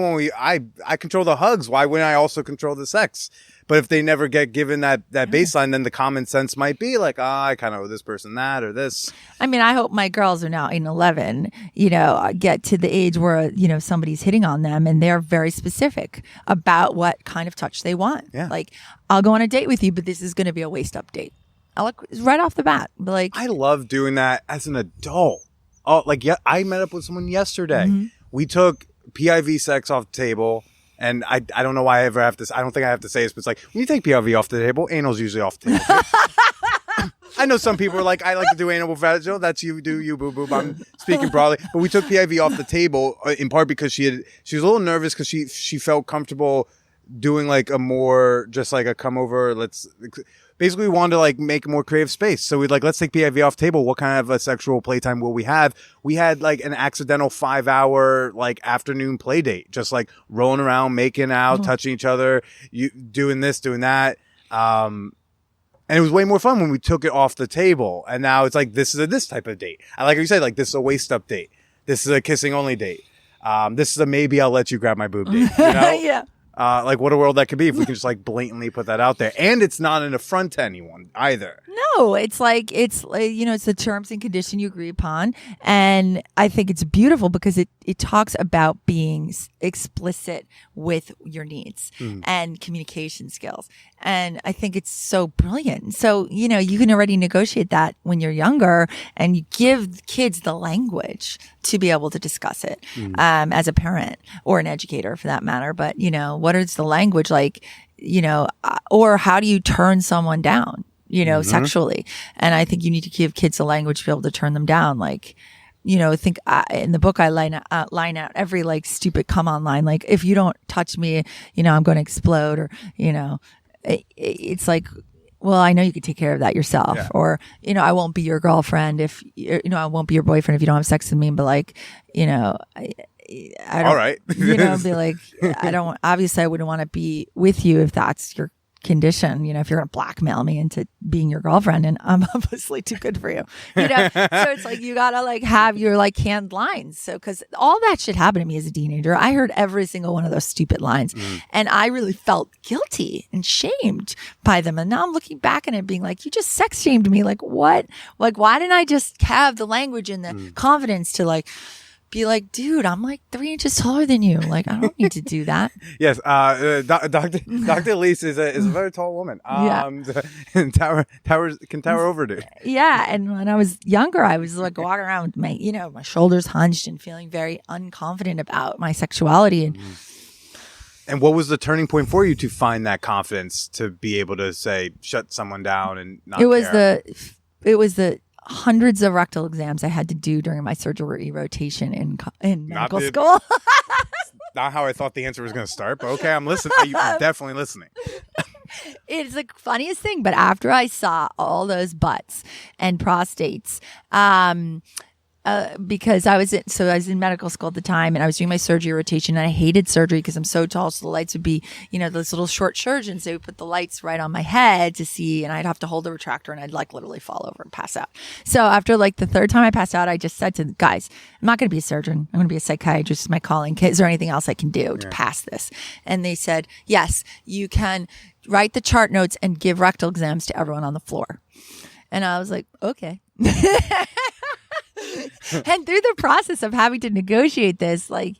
control the hugs. Why wouldn't I also control the sex? But if they never get given that baseline, then the common sense might be like, I kind of owe this person that or this. I mean, I hope my girls are now 8 and 11, get to the age where, somebody's hitting on them and they're very specific about what kind of touch they want. Yeah. Like, I'll go on a date with you, but this is going to be a waist up date. Right off the bat. Like, I love doing that as an adult. Oh, I met up with someone yesterday. We took PIV sex off the table, and I don't know why I ever have to. I don't think I have to say this, but it's like when you take PIV off the table, anal's usually off the table. I know some people are like, I like to do anal vaginal. That's you, do you, boo boo. I'm speaking broadly, but we took PIV off the table in part because she was a little nervous because she felt comfortable doing like a more just like a come over. Basically, we wanted to like make a more creative space. So we'd like, let's take PIV off table. What kind of a sexual playtime will we have? We had like an accidental 5-hour like afternoon play date, just like rolling around, making out, touching each other, doing this, doing that. And it was way more fun when we took it off the table. And now it's like, this is this type of date. I like you said, like this is a waist up date. This is a kissing only date. This is a maybe I'll let you grab my boob date. Yeah. Like what a world that could be if we can just like blatantly put that out there. And it's not an affront to anyone either. No, it's the terms and condition you agree upon. And I think it's beautiful because it talks about being explicit with your needs and communication skills. And I think it's so brilliant. So, you can already negotiate that when you're younger and you give kids the language to be able to discuss it as a parent or an educator for that matter. But, what is the language like, or how do you turn someone down? Sexually. And I think you need to give kids a language to be able to turn them down. Like, in the book, I line out every like stupid come on line. Like, if you don't touch me, I'm going to explode or, it's like, well, I know you could take care of that yourself. Yeah. Or, I won't be your girlfriend if, I won't be your boyfriend if you don't have sex with me. But like, I don't, all right. Be like, obviously I wouldn't want to be with you if that's your condition, if you're going to blackmail me into being your girlfriend and I'm obviously too good for you, so it's like, you got to like have your like canned lines. So, cause all that shit happened to me as a teenager. I heard every single one of those stupid lines and I really felt guilty and shamed by them. And now I'm looking back at it being like, you just sex shamed me. Like what? Like, why didn't I just have the language and the confidence to like, be like, dude, I'm like 3 inches taller than you. Like, I don't need to do that. Yes. Dr. Elise is a very tall woman. And can tower over, dude. Yeah. And when I was younger, I was like walking around with my shoulders hunched and feeling very unconfident about my sexuality. And And what was the turning point for you to find that confidence to be able to say, shut someone down and not It was care? it was the hundreds of rectal exams I had to do during my surgery rotation in medical school. Not how I thought the answer was going to start, but okay, I'm listening. I'm definitely listening. It's the funniest thing, but after I saw all those butts and prostates, because I was in medical school at the time and I was doing my surgery rotation and I hated surgery because I'm so tall. So the lights would be, those little short surgeons, they would put the lights right on my head to see, and I'd have to hold the retractor and I'd like literally fall over and pass out. So after like the third time I passed out, I just said to the guys, I'm not going to be a surgeon. I'm going to be a psychiatrist. It's my calling. Is there anything else I can do to pass this? And they said, yes, you can write the chart notes and give rectal exams to everyone on the floor. And I was like, okay. And through the process of having to negotiate this, like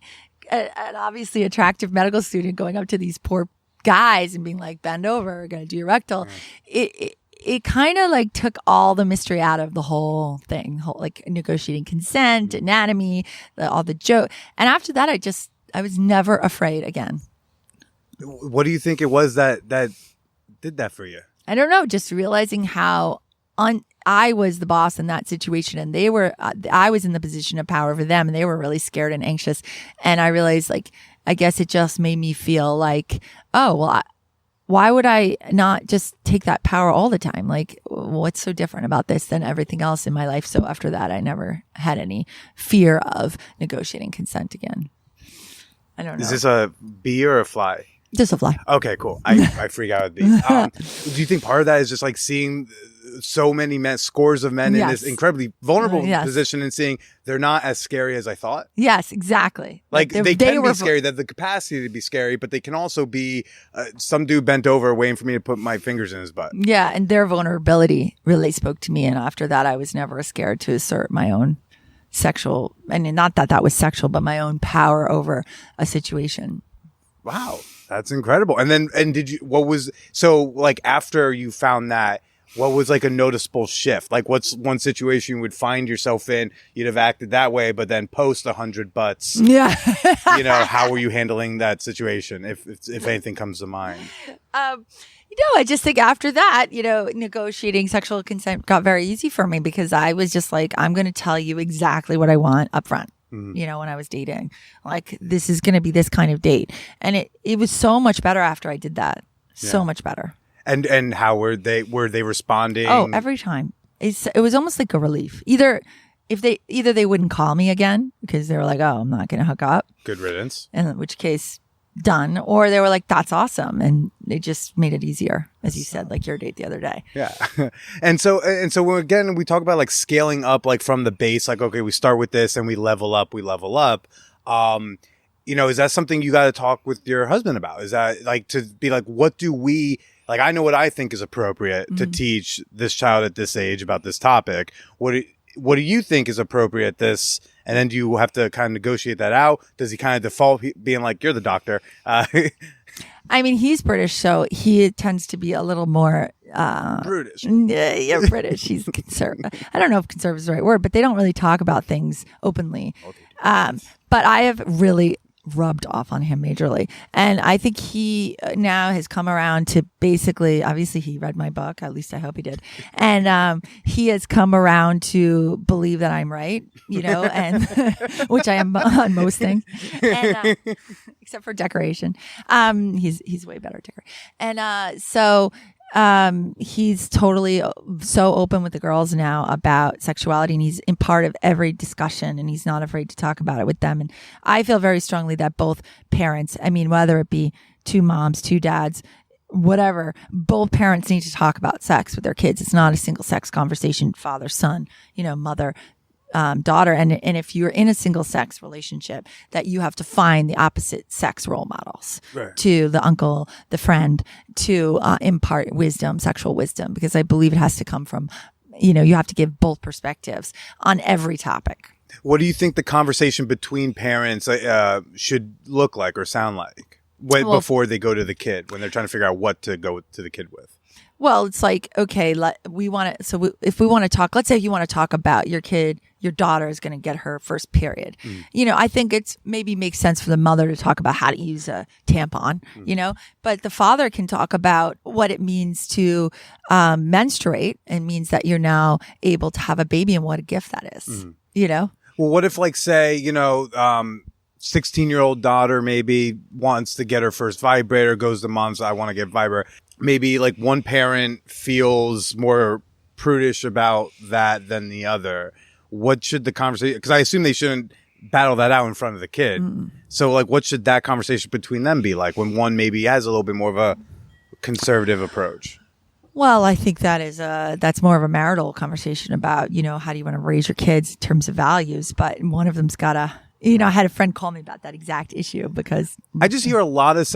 an obviously attractive medical student going up to these poor guys and being like, bend over, we're going to do your rectal. It kind of like took all the mystery out of the whole thing, like negotiating consent, anatomy, all the joke. And after that, I was never afraid again. What do you think it was that did that for you? I don't know, just realizing how I was the boss in that situation, and they were, I was in the position of power over them, and they were really scared and anxious. And I realized, like, I guess it just made me feel like, oh, well, why would I not just take that power all the time? Like, what's so different about this than everything else in my life? So after that, I never had any fear of negotiating consent again. I don't know. Is this a bee or a fly? Just a fly. Okay, cool. I freak out at bees. Do you think part of that is just like seeing so many men, scores of men in this incredibly vulnerable position, and seeing they're not as scary as I thought? Yes, exactly. Like they can be scary. They have the capacity to be scary, but they can also be some dude bent over waiting for me to put my fingers in his butt. Yeah, and their vulnerability really spoke to me. And after that, I was never scared to assert my own sexual, and not that was sexual, but my own power over a situation. Wow, that's incredible. And did you, like after you found that, what was like a noticeable shift? Like what's one situation you would find yourself in, you'd have acted that way, but then post 100 butts. Yeah. How were you handling that situation? If anything comes to mind. I just think after that, negotiating sexual consent got very easy for me because I was just like, I'm going to tell you exactly what I want up front. When I was dating, like, this is going to be this kind of date. And it was so much better after I did that. So much better. And how were they responding? Oh, every time. It was almost like a relief. Either they wouldn't call me again because they were like, oh, I'm not going to hook up. Good riddance. In which case, done. Or they were like, that's awesome. And they just made it easier, as you said, like your date the other day. Yeah. and so when, again, we talk about like scaling up, like from the base, like, okay, we start with this and we level up. Is that something you got to talk with your husband about? Is that like to be like, what do we, like, I know what I think is appropriate to teach this child at this age about this topic. What do you think is appropriate at this? And then do you have to kind of negotiate that out? Does he kind of default being like, you're the doctor? I mean, he's British, so he tends to be a little more brutish. Yeah, British. He's conservative. I don't know if conservative is the right word, but they don't really talk about things openly. But I have really rubbed off on him majorly. And I think he now has come around to basically, obviously he read my book, at least I hope he did. And he has come around to believe that I'm right, and which I am on most things. And, except for decoration. He's way better at decoration. And so he's totally so open with the girls now about sexuality, and he's in part of every discussion, and he's not afraid to talk about it with them. And I feel very strongly that both parents, I mean, whether it be two moms, two dads, whatever, both parents need to talk about sex with their kids. It's not a single sex conversation, father, son, mother, daughter. And if you're in a single sex relationship, that you have to find the opposite sex role models to the uncle, the friend, to impart wisdom, sexual wisdom, because I believe it has to come from, you have to give both perspectives on every topic. What do you think the conversation between parents should look like or sound like before they go to the kid, when they're trying to figure out what to go to the kid with? Well, it's like, okay, if we want to talk, let's say you want to talk about your kid, your daughter is going to get her first period. I think it's maybe makes sense for the mother to talk about how to use a tampon, but the father can talk about what it means to menstruate and means that you're now able to have a baby and what a gift that is, Well, what if like, say, 16-year-old daughter maybe wants to get her first vibrator, goes to mom's, I want to get vibrator. Maybe like one parent feels more prudish about that than the other. What should the conversation, because I assume they shouldn't battle that out in front of the kid. So like, what should that conversation between them be like when one maybe has a little bit more of a conservative approach? Well, I think that's more of a marital conversation about, how do you want to raise your kids in terms of values, but one of them's gotta, I had a friend call me about that exact issue because I just hear a lot of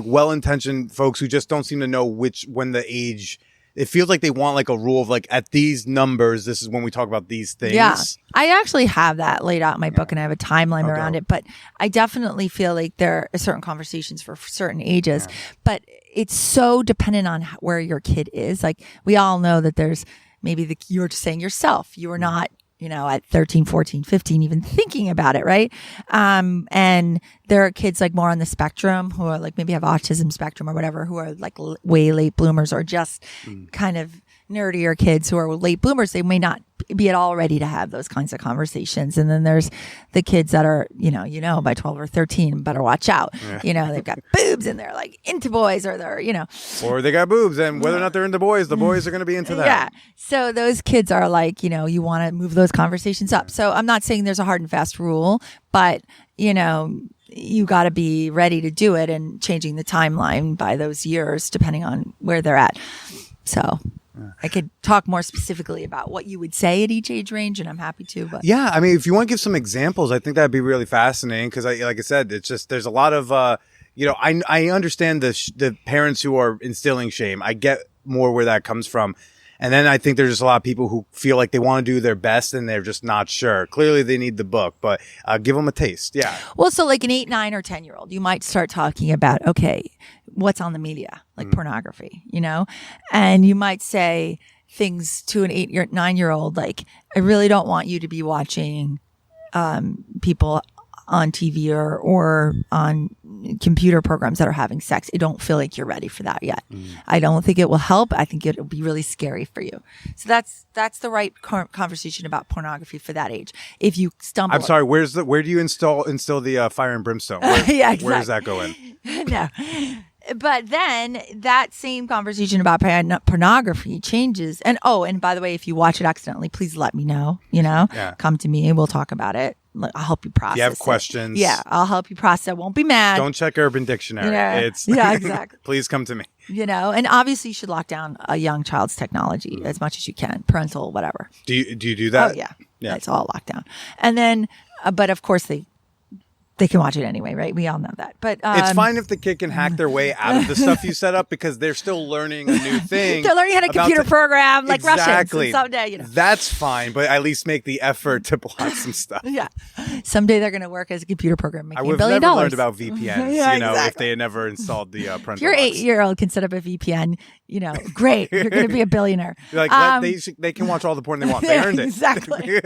well-intentioned folks who just don't seem to know when the age. It feels like they want like a rule of like at these numbers, this is when we talk about these things. Yeah, I actually have that laid out in my book, and I have a timeline around it. But I definitely feel like there are certain conversations for certain ages, but it's so dependent on where your kid is. Like we all know that there's maybe you're just saying yourself, you are not. At 13, 14, 15, even thinking about it, right? And there are kids like more on the spectrum who are like maybe have autism spectrum or whatever, who are like way late bloomers or just kind of nerdier kids who are late bloomers. They may not be at all ready to have those kinds of conversations. And then there's the kids that are, by 12 or 13, better watch out. They've got boobs and they're like into boys or they're, Or they got boobs and whether or not they're into boys, the boys are going to be into that. Yeah. So those kids are like, you want to move those conversations up. So I'm not saying there's a hard and fast rule, but, you got to be ready to do it and changing the timeline by those years, depending on where they're at. So I could talk more specifically about what you would say at each age range, and I'm happy to. But yeah, I mean, if you want to give some examples, I think that'd be really fascinating because, like I said, it's just there's a lot of, I understand the parents who are instilling shame. I get more where that comes from. And then I think there's just a lot of people who feel like they want to do their best and they're just not sure. Clearly, they need the book, but give them a taste. Yeah. Well, so like an 8, 9, or 10-year-old, you might start talking about, okay, what's on the media, like pornography, and you might say things to an 8 or 9-year-old, like, I really don't want you to be watching people on TV or on computer programs that are having sex. I don't feel like you're ready for that yet. I don't think it will help. I think it'll be really scary for you. So that's the right conversation about pornography for that age. If you stumble, I'm sorry. Where do you instill the fire and brimstone? Yeah, exactly. Where does that go in? No. But then that same conversation about pornography changes. And by the way, if you watch it accidentally, please let me know, come to me and we'll talk about it. I'll help you process. If you have questions. Yeah, I'll help you process. I won't be mad. Don't check Urban Dictionary. Yeah, exactly. Please come to me. And obviously you should lock down a young child's technology as much as you can, parental, whatever. Do you do that? Oh, yeah. It's all locked down. And then, but of course they can watch it anyway, right? We all know that. But it's fine if the kid can hack their way out of the stuff you set up because they're still learning a new thing. They're learning how to computer program like exactly. Russians. And someday, That's fine, but at least make the effort to block some stuff. Yeah. Someday they're going to work as a computer program making $1 billion. I would have never learned about VPNs, exactly. if they had never installed the parental If your 8-year-old can set up a VPN, great. You're going to be a billionaire. Like, they can watch all the porn they want. They earned it. Exactly.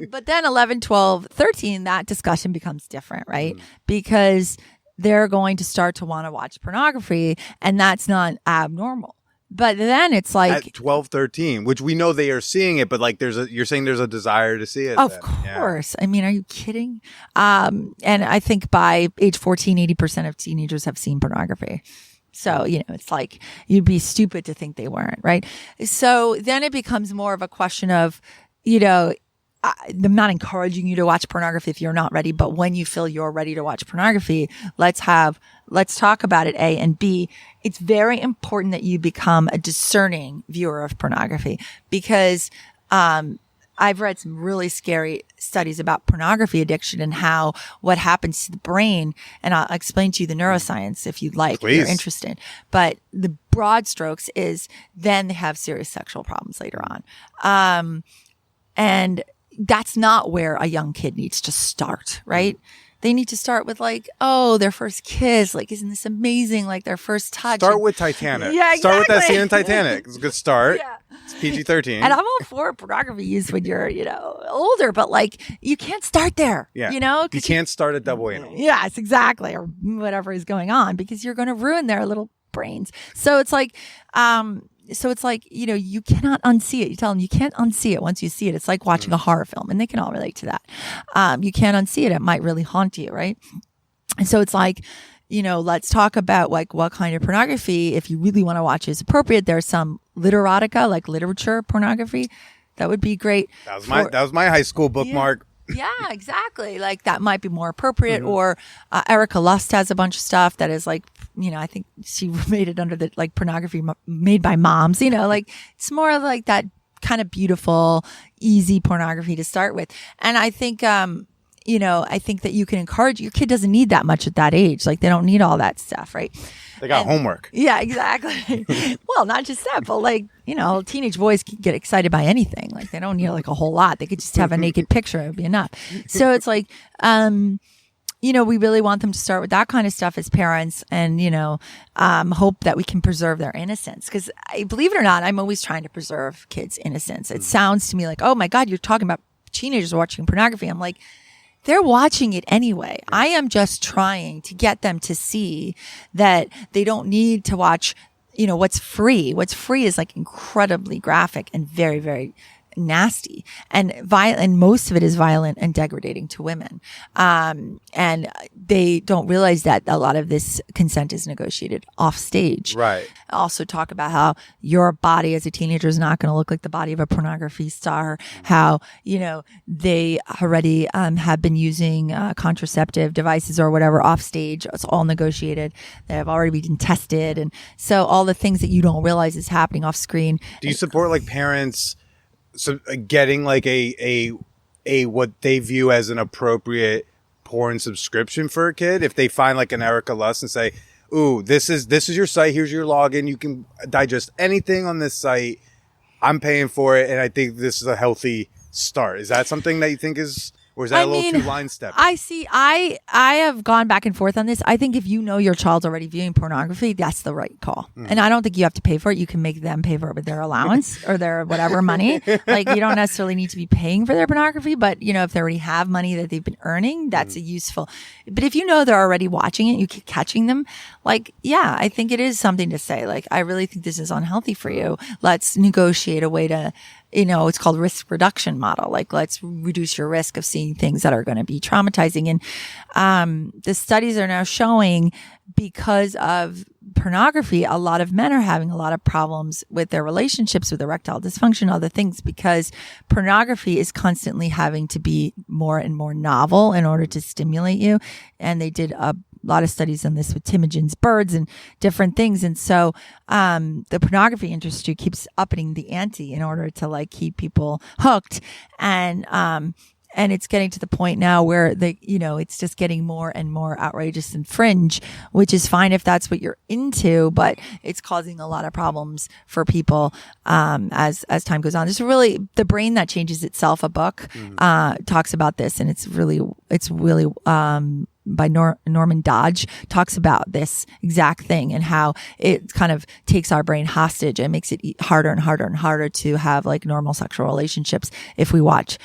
But then 11, 12, 13, that discussion becomes different, right? Because they're going to start to want to watch pornography, and that's not abnormal. But then it's like at 12, 13, which we know they are seeing it, but like you're saying there's a desire to see it. Of course. Yeah. I mean, are you kidding? And I think by age 14, 80% of teenagers have seen pornography. So, it's like you'd be stupid to think they weren't, right? So then it becomes more of a question of, I'm not encouraging you to watch pornography if you're not ready, but when you feel you're ready to watch pornography, let's talk about it, A, and B, it's very important that you become a discerning viewer of pornography because, I've read some really scary studies about pornography addiction and what happens to the brain. And I'll explain to you the neuroscience if you'd like, if you're interested. But the broad strokes is then they have serious sexual problems later on. And that's not where a young kid needs to start, right? They need to start with like, oh, their first kiss. Like, isn't this amazing? Like their first touch. Start with Titanic. Yeah, Start with that exactly. scene in Titanic. It's a good start. Yeah. It's PG-13. And I'm all for pornography use when you're, older, but like you can't start there. Yeah. You 'Cause can't start at double anal. Yes, exactly. Or whatever is going on because you're going to ruin their little brains. So it's like, you cannot unsee it. You tell them you can't unsee it once you see it. It's like watching a horror film, and they can all relate to that. You can't unsee it. It might really haunt you, right? And so it's like, let's talk about like what kind of pornography, if you really want to watch, is appropriate. There's some literotica, like literature pornography. That would be great. That was my high school bookmark. Yeah, exactly. Like that might be more appropriate. Or Erica Lust has a bunch of stuff that is like, I think she made it under the like pornography made by moms. Like it's more like that kind of beautiful, easy pornography to start with. And I think, I think that you can encourage your kid doesn't need that much at that age. Like they don't need all that stuff, right? They got homework. Yeah, exactly. Well, not just that, but like, teenage boys can get excited by anything. Like they don't need like a whole lot. They could just have a naked picture. It would be enough. So it's like, we really want them to start with that kind of stuff as parents and, hope that we can preserve their innocence. Because believe it or not, I'm always trying to preserve kids' innocence. It sounds to me like, oh my God, you're talking about teenagers watching pornography. I'm like, they're watching it anyway. I am just trying to get them to see that they don't need to watch, what's free. What's free is like incredibly graphic and very, very nasty and violent, and most of it is violent and degrading to women. And they don't realize that a lot of this consent is negotiated off stage. Right. Also talk about how your body as a teenager is not going to look like the body of a pornography star, how, they already have been using contraceptive devices or whatever off stage. It's all negotiated. They have already been tested. And so all the things that you don't realize is happening off screen. Do you support like parents getting like a what they view as an appropriate porn subscription for a kid? If they find like an Erica Lust and say, ooh, this is your site, here's your login, you can digest anything on this site, I'm paying for it, and I think this is a healthy start. Is that something that you think is, or is that a little too line step? I have gone back and forth on this. I think if you know your child's already viewing pornography, that's the right call. And I don't think you have to pay for it. You can make them pay for it with their allowance or their whatever money. Like you don't necessarily need to be paying for their pornography, but if they already have money that they've been earning, that's a useful. But if you know they're already watching it, you keep catching them. Like, yeah, I think it is something to say. Like, I really think this is unhealthy for you. Let's negotiate a way to, it's called risk reduction model. Like, let's reduce your risk of seeing things that are going to be traumatizing. And the studies are now showing because of pornography, a lot of men are having a lot of problems with their relationships, with erectile dysfunction, other things, because pornography is constantly having to be more and more novel in order to stimulate you. And they did a lot of studies on this with Timogen's birds and different things. And so, the pornography industry keeps upping the ante in order to like keep people hooked. And it's getting to the point now where it's just getting more and more outrageous and fringe, which is fine if that's what you're into, but it's causing a lot of problems for people, as time goes on. There's really The Brain That Changes Itself, a book, talks about this, and it's really, by Norman Dodge, talks about this exact thing and how it kind of takes our brain hostage and makes it harder and harder and harder to have like normal sexual relationships if we watch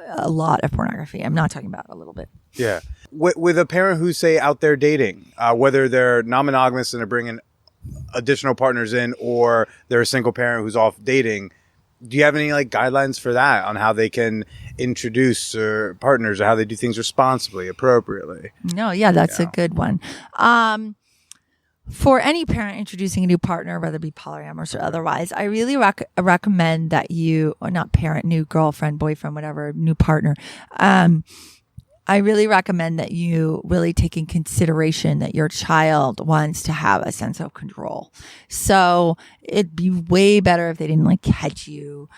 a lot of pornography. I'm not talking about a little bit. Yeah. With a parent who's, say, out there dating, whether they're non-monogamous and they're bringing additional partners in, or they're a single parent who's off dating, do you have any like guidelines for that on how they can introduce partners, or how they do things responsibly, appropriately? No, yeah, that's a good one. For any parent introducing a new partner, whether it be polyamorous or otherwise, I really recommend that new girlfriend, boyfriend, whatever, new partner. I really recommend that you really take in consideration that your child wants to have a sense of control. So it'd be way better if they didn't like catch you,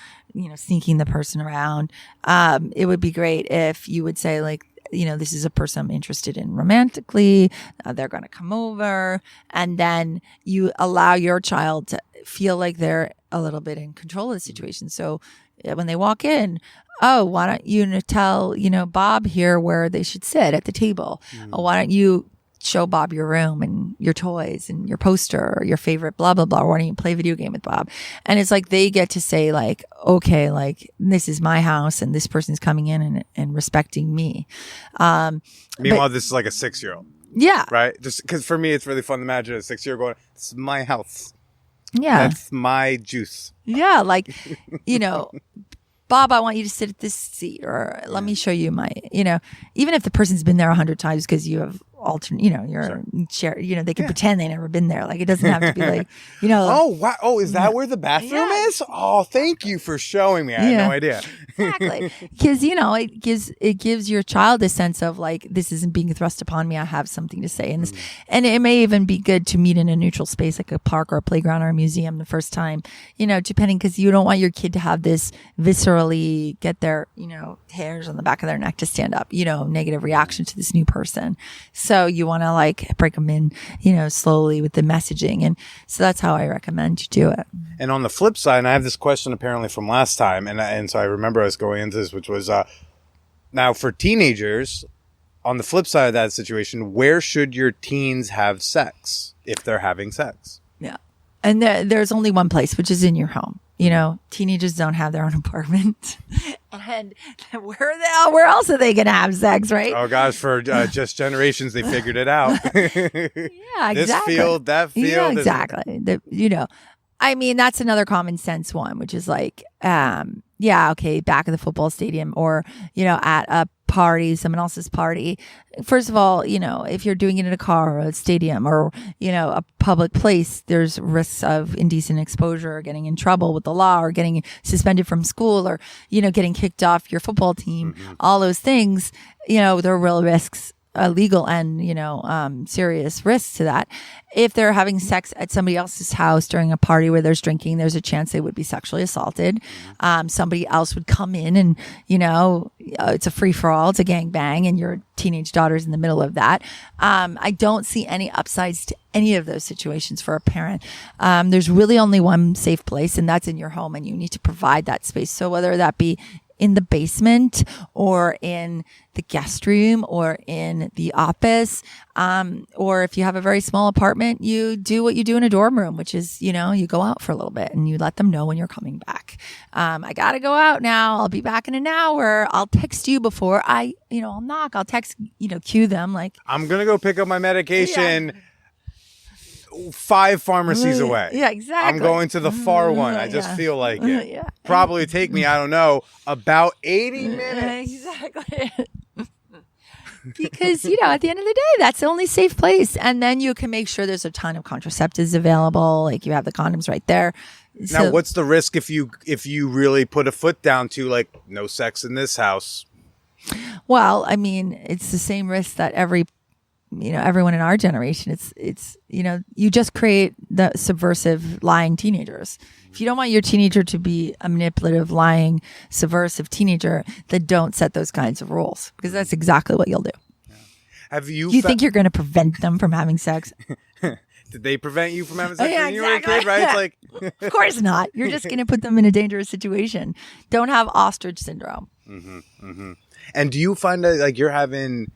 sneaking the person around. It would be great if you would say like, this is a person I'm interested in romantically. They're going to come over. And then you allow your child to feel like they're a little bit in control of the situation. So when they walk in, oh, why don't you tell, Bob here where they should sit at the table? Oh, why don't you show Bob your room and your toys and your poster or your favorite blah, blah, blah. Or why don't you play a video game with Bob? And it's like they get to say like, okay, like this is my house and this person's coming in and respecting me. Meanwhile, this is like a 6-year-old. Yeah. Right? Just because for me, it's really fun to imagine a 6-year-old going, this is my house. Yeah. That's my juice. Yeah. Like, Bob, I want you to sit at this seat, or let me show you my, even if the person's been there 100 times because you have alternate, you're share, they can pretend they never been there. Like it doesn't have to be like, Oh, wow. Oh, is that where the bathroom is? Oh, thank you for showing me. I had no idea. Exactly. Because, it gives your child a sense of like, this isn't being thrust upon me. I have something to say. And it may even be good to meet in a neutral space, like a park or a playground or a museum the first time, depending, because you don't want your kid to have this viscerally get their, hairs on the back of their neck to stand up, negative reaction to this new person. So you want to like break them in, slowly with the messaging. And so that's how I recommend you do it. And on the flip side, and I have this question apparently from last time, and so I remember us going into this, which was now for teenagers, on the flip side of that situation, where should your teens have sex if they're having sex? Yeah. And there's only one place, which is in your home. Teenagers don't have their own apartment. And where else are they going to have sex, right? Oh, gosh, for just generations, they figured it out. Yeah, exactly. This field, that field. Yeah, exactly. I mean, that's another common sense one, which is like, okay, back at the football stadium or, at a party, someone else's party. First of all, if you're doing it in a car or a stadium or, a public place, there's risks of indecent exposure or getting in trouble with the law or getting suspended from school or, getting kicked off your football team. Mm-hmm. All those things, there are real risks. Legal and serious risks to that. If they're having sex at somebody else's house during a party where there's drinking, there's a chance they would be sexually assaulted. Somebody else would come in and it's a free for all, it's a gangbang, and your teenage daughter's in the middle of that. I don't see any upsides to any of those situations for a parent. There's really only one safe place, and that's in your home, and you need to provide that space. So whether that be in the basement or in the guest room or in the office, or if you have a very small apartment, you do what you do in a dorm room, which is, you go out for a little bit and you let them know when you're coming back. I got to go out now. I'll be back in an hour. I'll text you before I'll knock. I'll text, cue them like, I'm going to go pick up my medication. Yeah. 5 pharmacies away. Yeah, exactly. I'm going to the far one. I just feel like it. Yeah. Probably take me, I don't know, about 80 minutes. Exactly. Because, at the end of the day, that's the only safe place. And then you can make sure there's a ton of contraceptives available. Like you have the condoms right there. Now, what's the risk if you really put a foot down to like no sex in this house? Well, I mean, it's the same risk that everyone in our generation, it's you just create the subversive lying teenagers. If you don't want your teenager to be a manipulative, lying, subversive teenager, then don't set those kinds of rules, because that's exactly what you'll do. Yeah. Have you? You think you're going to prevent them from having sex? Did they prevent you from having sex when you exactly. were a kid? Right? It's like, of course not. You're just going to put them in a dangerous situation. Don't have ostrich syndrome. Mm-hmm, mm-hmm. And do you find that like you're having?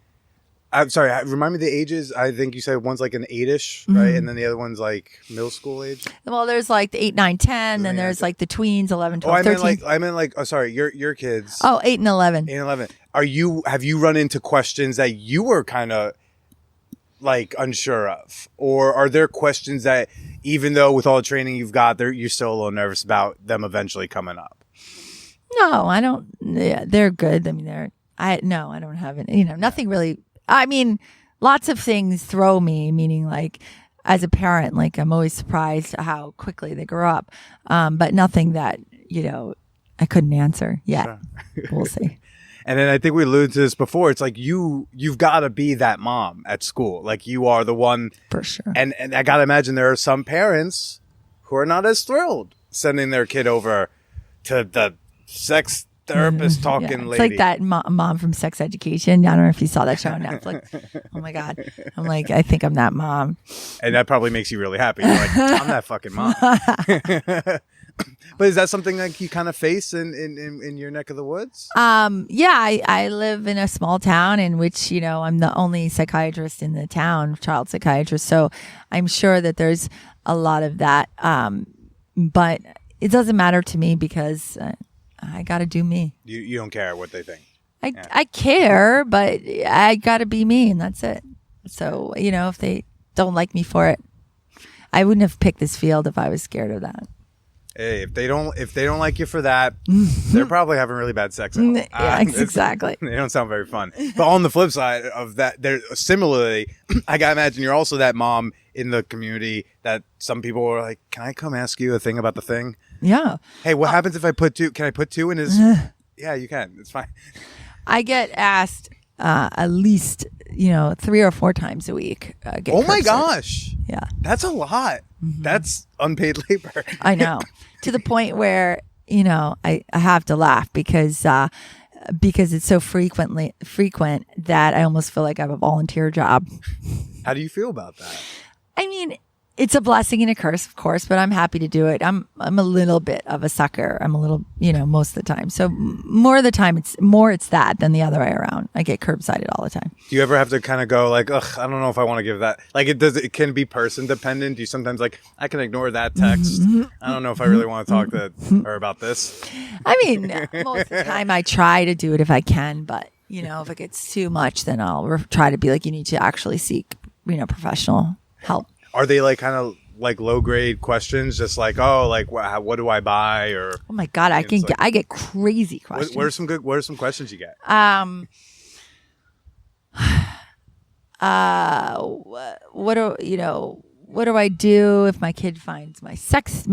I'm sorry, remind me the ages. I think you said one's like an 8-ish, right? Mm-hmm. And then the other one's like middle school age? Well, there's like the 8, 9, 10. Then there's like the tweens, 11, 12, 13. I meant like, your kids. Oh, 8 and 11. 8 and 11. Have you run into questions that you were kind of like unsure of? Or are there questions that even though with all the training you've got, you're still a little nervous about them eventually coming up? No, I don't. Yeah, they're good. I mean, I don't have any, nothing really. I mean, lots of things throw me, meaning like as a parent, like I'm always surprised how quickly they grow up. But nothing that, I couldn't answer yet. Sure. We'll see. And then I think we alluded to this before. It's like you've got to be that mom at school. Like you are the one. For sure. And I got to imagine there are some parents who are not as thrilled sending their kid over to the sex therapist talking lady. It's like that mom from Sex Education. I don't know if you saw that show on Netflix. Oh my God. I'm like, I think I'm that mom. And that probably makes you really happy. You're like, I'm that fucking mom. But is that something like you kind of face in your neck of the woods? Yeah, I live in a small town in which, I'm the only psychiatrist in the town, child psychiatrist. So I'm sure that there's a lot of that. But it doesn't matter to me because I got to do me. You don't care what they think. I care, but I got to be me and that's it. So, if they don't like me for it, I wouldn't have picked this field if I was scared of that. Hey, if they don't like you for that, they're probably having really bad sex. Yeah, exactly. They don't sound very fun. But on the flip side of that, there similarly, I gotta imagine you're also that mom in the community that some people are like, "Can I come ask you a thing about the thing?" Yeah. Hey, what happens if I put two? Can I put two in his? Yeah, you can. It's fine. I get asked at least 3 or 4 times a week. Oh my gosh! Yeah, that's a lot. That's unpaid labor. I know. To the point where I have to laugh because it's so frequent that I almost feel like I have a volunteer job. How do you feel about that? I mean, it's a blessing and a curse, of course, but I'm happy to do it. I'm a little bit of a sucker. I'm a little, most of the time. So more of the time, it's that than the other way around. I get curbsided all the time. Do you ever have to kind of go like, ugh, I don't know if I want to give that. Like it can be person dependent. Do you sometimes like, I can ignore that text. I don't know if I really want to talk to her about this. I mean, most of the time I try to do it if I can, but if it gets too much, then I'll try to be like, you need to actually seek, professional help. Are they like kind of like low grade questions, just like, oh, like what do I buy? Or oh my god, I get crazy questions. What are some questions you get? What do I do if my kid found my sex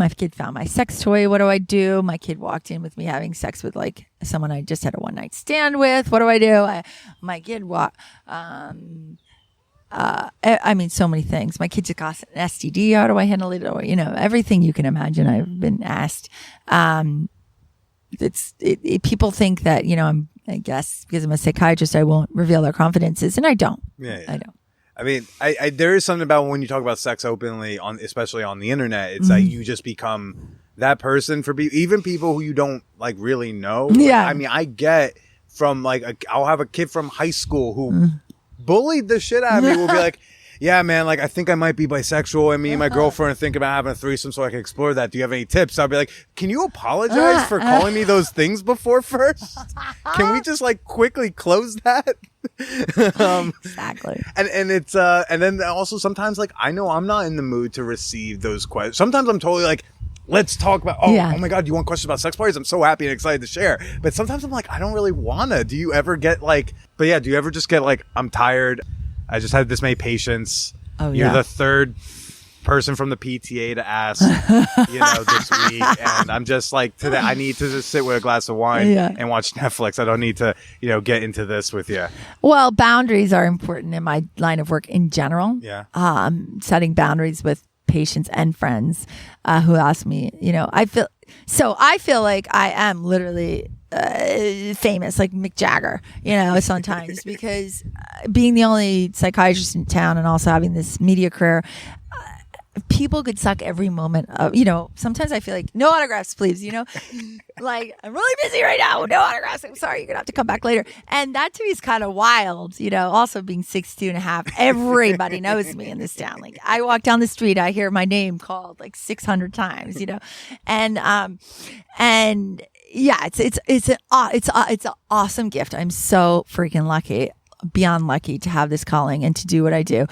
toy? What do I do? My kid walked in with me having sex with like someone I just had a one night stand with. What do I do? My kid I mean, so many things. My kid just got an STD. How do I handle it? Or, everything you can imagine. I've been asked. People think that, I guess because I'm a psychiatrist, I won't reveal their confidences, and I don't. Yeah. I don't. I mean, I there is something about when you talk about sex openly especially on the internet. It's like you just become that person for even people who you don't like really know. Yeah. I mean, I get from like I'll have a kid from high school who bullied the shit out of me. Will be like, yeah, man, like I think I might be bisexual, and me and my girlfriend are thinking about having a threesome, so I can explore that. Do you have any tips? I'll be like, can you apologize for calling me those things before first? Can we just like quickly close that? Exactly. And it's and then also sometimes like I know I'm not in the mood to receive those questions. Sometimes I'm totally like, let's talk about oh my god, do you want questions about sex parties? I'm so happy and excited to share. But sometimes I'm like, I don't really wanna. Do you ever get like do you ever just get like, I'm tired, I just had this many patients. You're the third person from the PTA to ask this week, and I'm just like today I need to just sit with a glass of wine and watch Netflix. I don't need to get into this with you. Well, boundaries are important in my line of work in general. Setting boundaries with patients and friends who ask me, I feel like I am literally famous, like Mick Jagger, sometimes because being the only psychiatrist in town and also having this media career, people could suck every moment of, sometimes I feel like no autographs, please, like I'm really busy right now. No autographs. I'm sorry. You're going to have to come back later. And that to me is kind of wild, also being 6'2" and a half. Everybody knows me in this town. Like I walk down the street, I hear my name called like 600 times, and yeah, it's an awesome gift. I'm so freaking lucky. Beyond lucky to have this calling and to do what I do.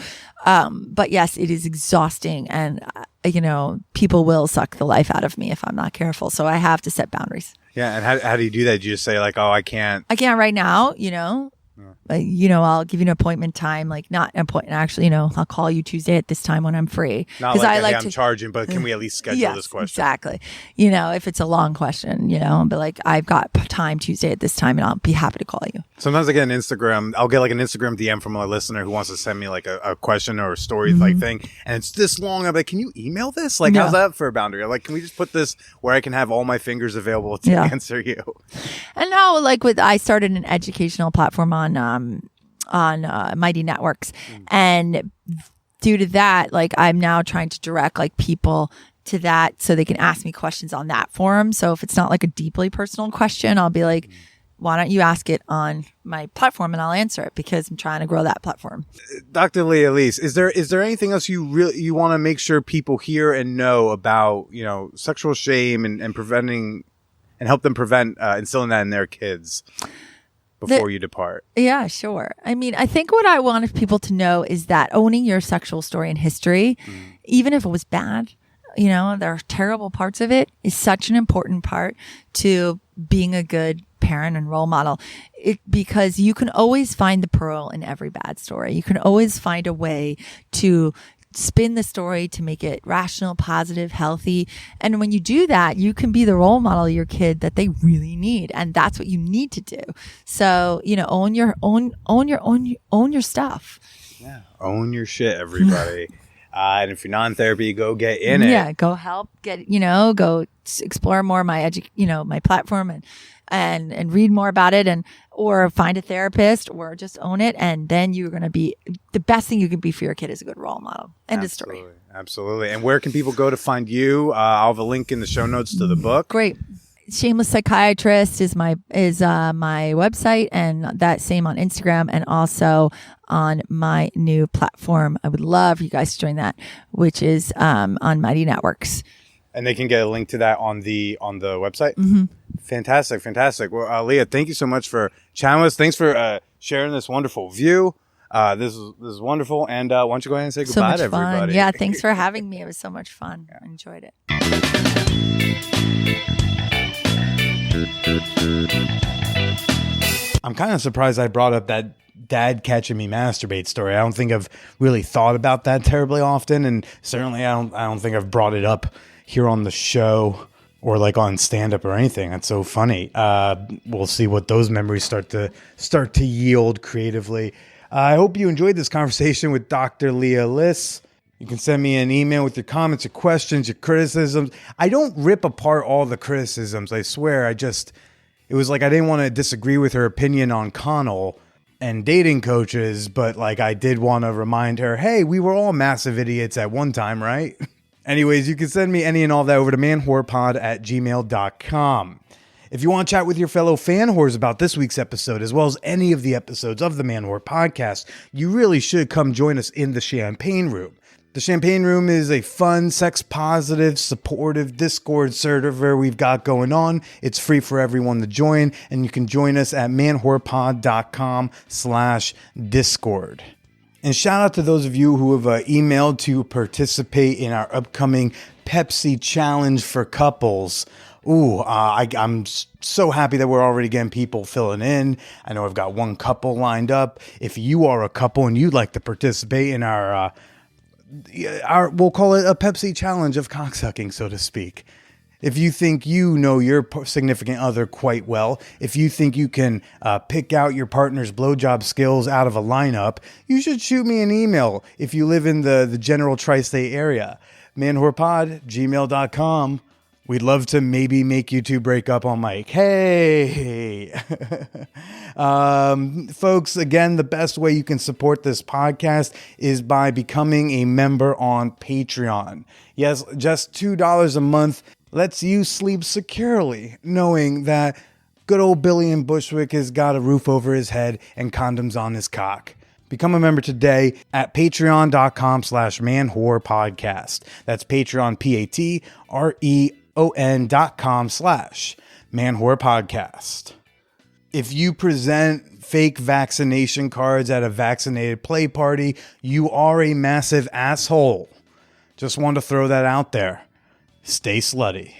But yes, it is exhausting, and people will suck the life out of me if I'm not careful. So I have to set boundaries. Yeah. And how do you do that? Do you just say like, oh, I can't right now, I'll give you an appointment time, like not an appointment, actually, I'll call you Tuesday at this time when I'm free. Not like, I'm charging, but can we at least schedule this question? Exactly. If it's a long question, I'll be like, I've got time Tuesday at this time and I'll be happy to call you. Sometimes I get I'll get like an Instagram DM from a listener who wants to send me like a question or a story like thing. And it's this long. I'm like, can you email this? Like, how's that for a boundary? I'm like, can we just put this where I can have all my fingers available to answer you? And now I started an educational platform on Mighty Networks, and due to that, like I'm now trying to direct like people to that so they can ask me questions on that forum. So if it's not like a deeply personal question, I'll be like, why don't you ask it on my platform and I'll answer it because I'm trying to grow that platform. Dr. Leah Elise, is there anything else you want to make sure people hear and know about, sexual shame and preventing and help them prevent instilling that in their kids before you depart? Yeah, sure. I mean, I think what I wanted people to know is that owning your sexual story and history, even if it was bad, there are terrible parts of it, is such an important part to being a good parent and role model. Because you can always find the pearl in every bad story. You can always find a way to spin the story to make it rational, positive, healthy. And when you do that, you can be the role model of your kid that they really need. And that's what you need to do. So, own your stuff. Yeah. Own your shit, everybody. And if you're not in therapy, go get in it. Yeah. Go help go explore more my my platform and read more about it or find a therapist or just own it. And then you're going to be the best thing you can be for your kid is a good role model. End of story. Absolutely. And where can people go to find you? I'll have a link in the show notes to the book. Great. Shameless Psychiatrist is my website, and that same on Instagram and also on my new platform. I would love you guys to join that, which is on Mighty Networks. And they can get a link to that on the website. Mm-hmm. Fantastic. Well, Leah, thank you so much for chatting with us. Thanks for sharing this wonderful view. This is wonderful. And why don't you go ahead and say goodbye to everybody? Fun. Yeah, thanks for having me. It was so much fun. I enjoyed it. I'm kind of surprised I brought up that dad catching me masturbate story. I don't think I've really thought about that terribly often, and certainly I don't think I've brought it up here on the show or like on stand-up or anything. That's so funny. We'll see what those memories start to yield creatively. I hope you enjoyed this conversation with Dr. Leah Elise. You can send me an email with your comments, your questions, your criticisms. I don't rip apart all the criticisms, I swear. It was like I didn't want to disagree with her opinion on Connell and dating coaches, but like I did want to remind her, hey, we were all massive idiots at one time, right? Anyways, you can send me any and all that over to manwhorepod@gmail.com. If you want to chat with your fellow fan whores about this week's episode, as well as any of the episodes of the Man Whore Podcast, you really should come join us in the Champagne Room. The Champagne Room is a fun, sex-positive, supportive Discord server we've got going on. It's free for everyone to join, and you can join us at manwhorepod.com/Discord. And shout out to those of you who have emailed to participate in our upcoming Pepsi Challenge for couples. I'm so happy that we're already getting people filling in. I know I've got one couple lined up. If you are a couple and you'd like to participate in our we'll call it a Pepsi challenge of cocksucking, so to speak. If you think you know your significant other quite well, if you think you can pick out your partner's blowjob skills out of a lineup, you should shoot me an email if you live in the general tri-state area. manwhorepod@gmail.com. We'd love to maybe make you two break up on mic. Hey! Folks, again, the best way you can support this podcast is by becoming a member on Patreon. Yes, just $2 a month lets you sleep securely, knowing that good old Billy in Bushwick has got a roof over his head and condoms on his cock. Become a member today at patreon.com/manwhorepodcast. That's Patreon, patreon.com/manwhorepodcast. If you present fake vaccination cards at a vaccinated play party, you are a massive asshole. Just wanted to throw that out there. Stay slutty.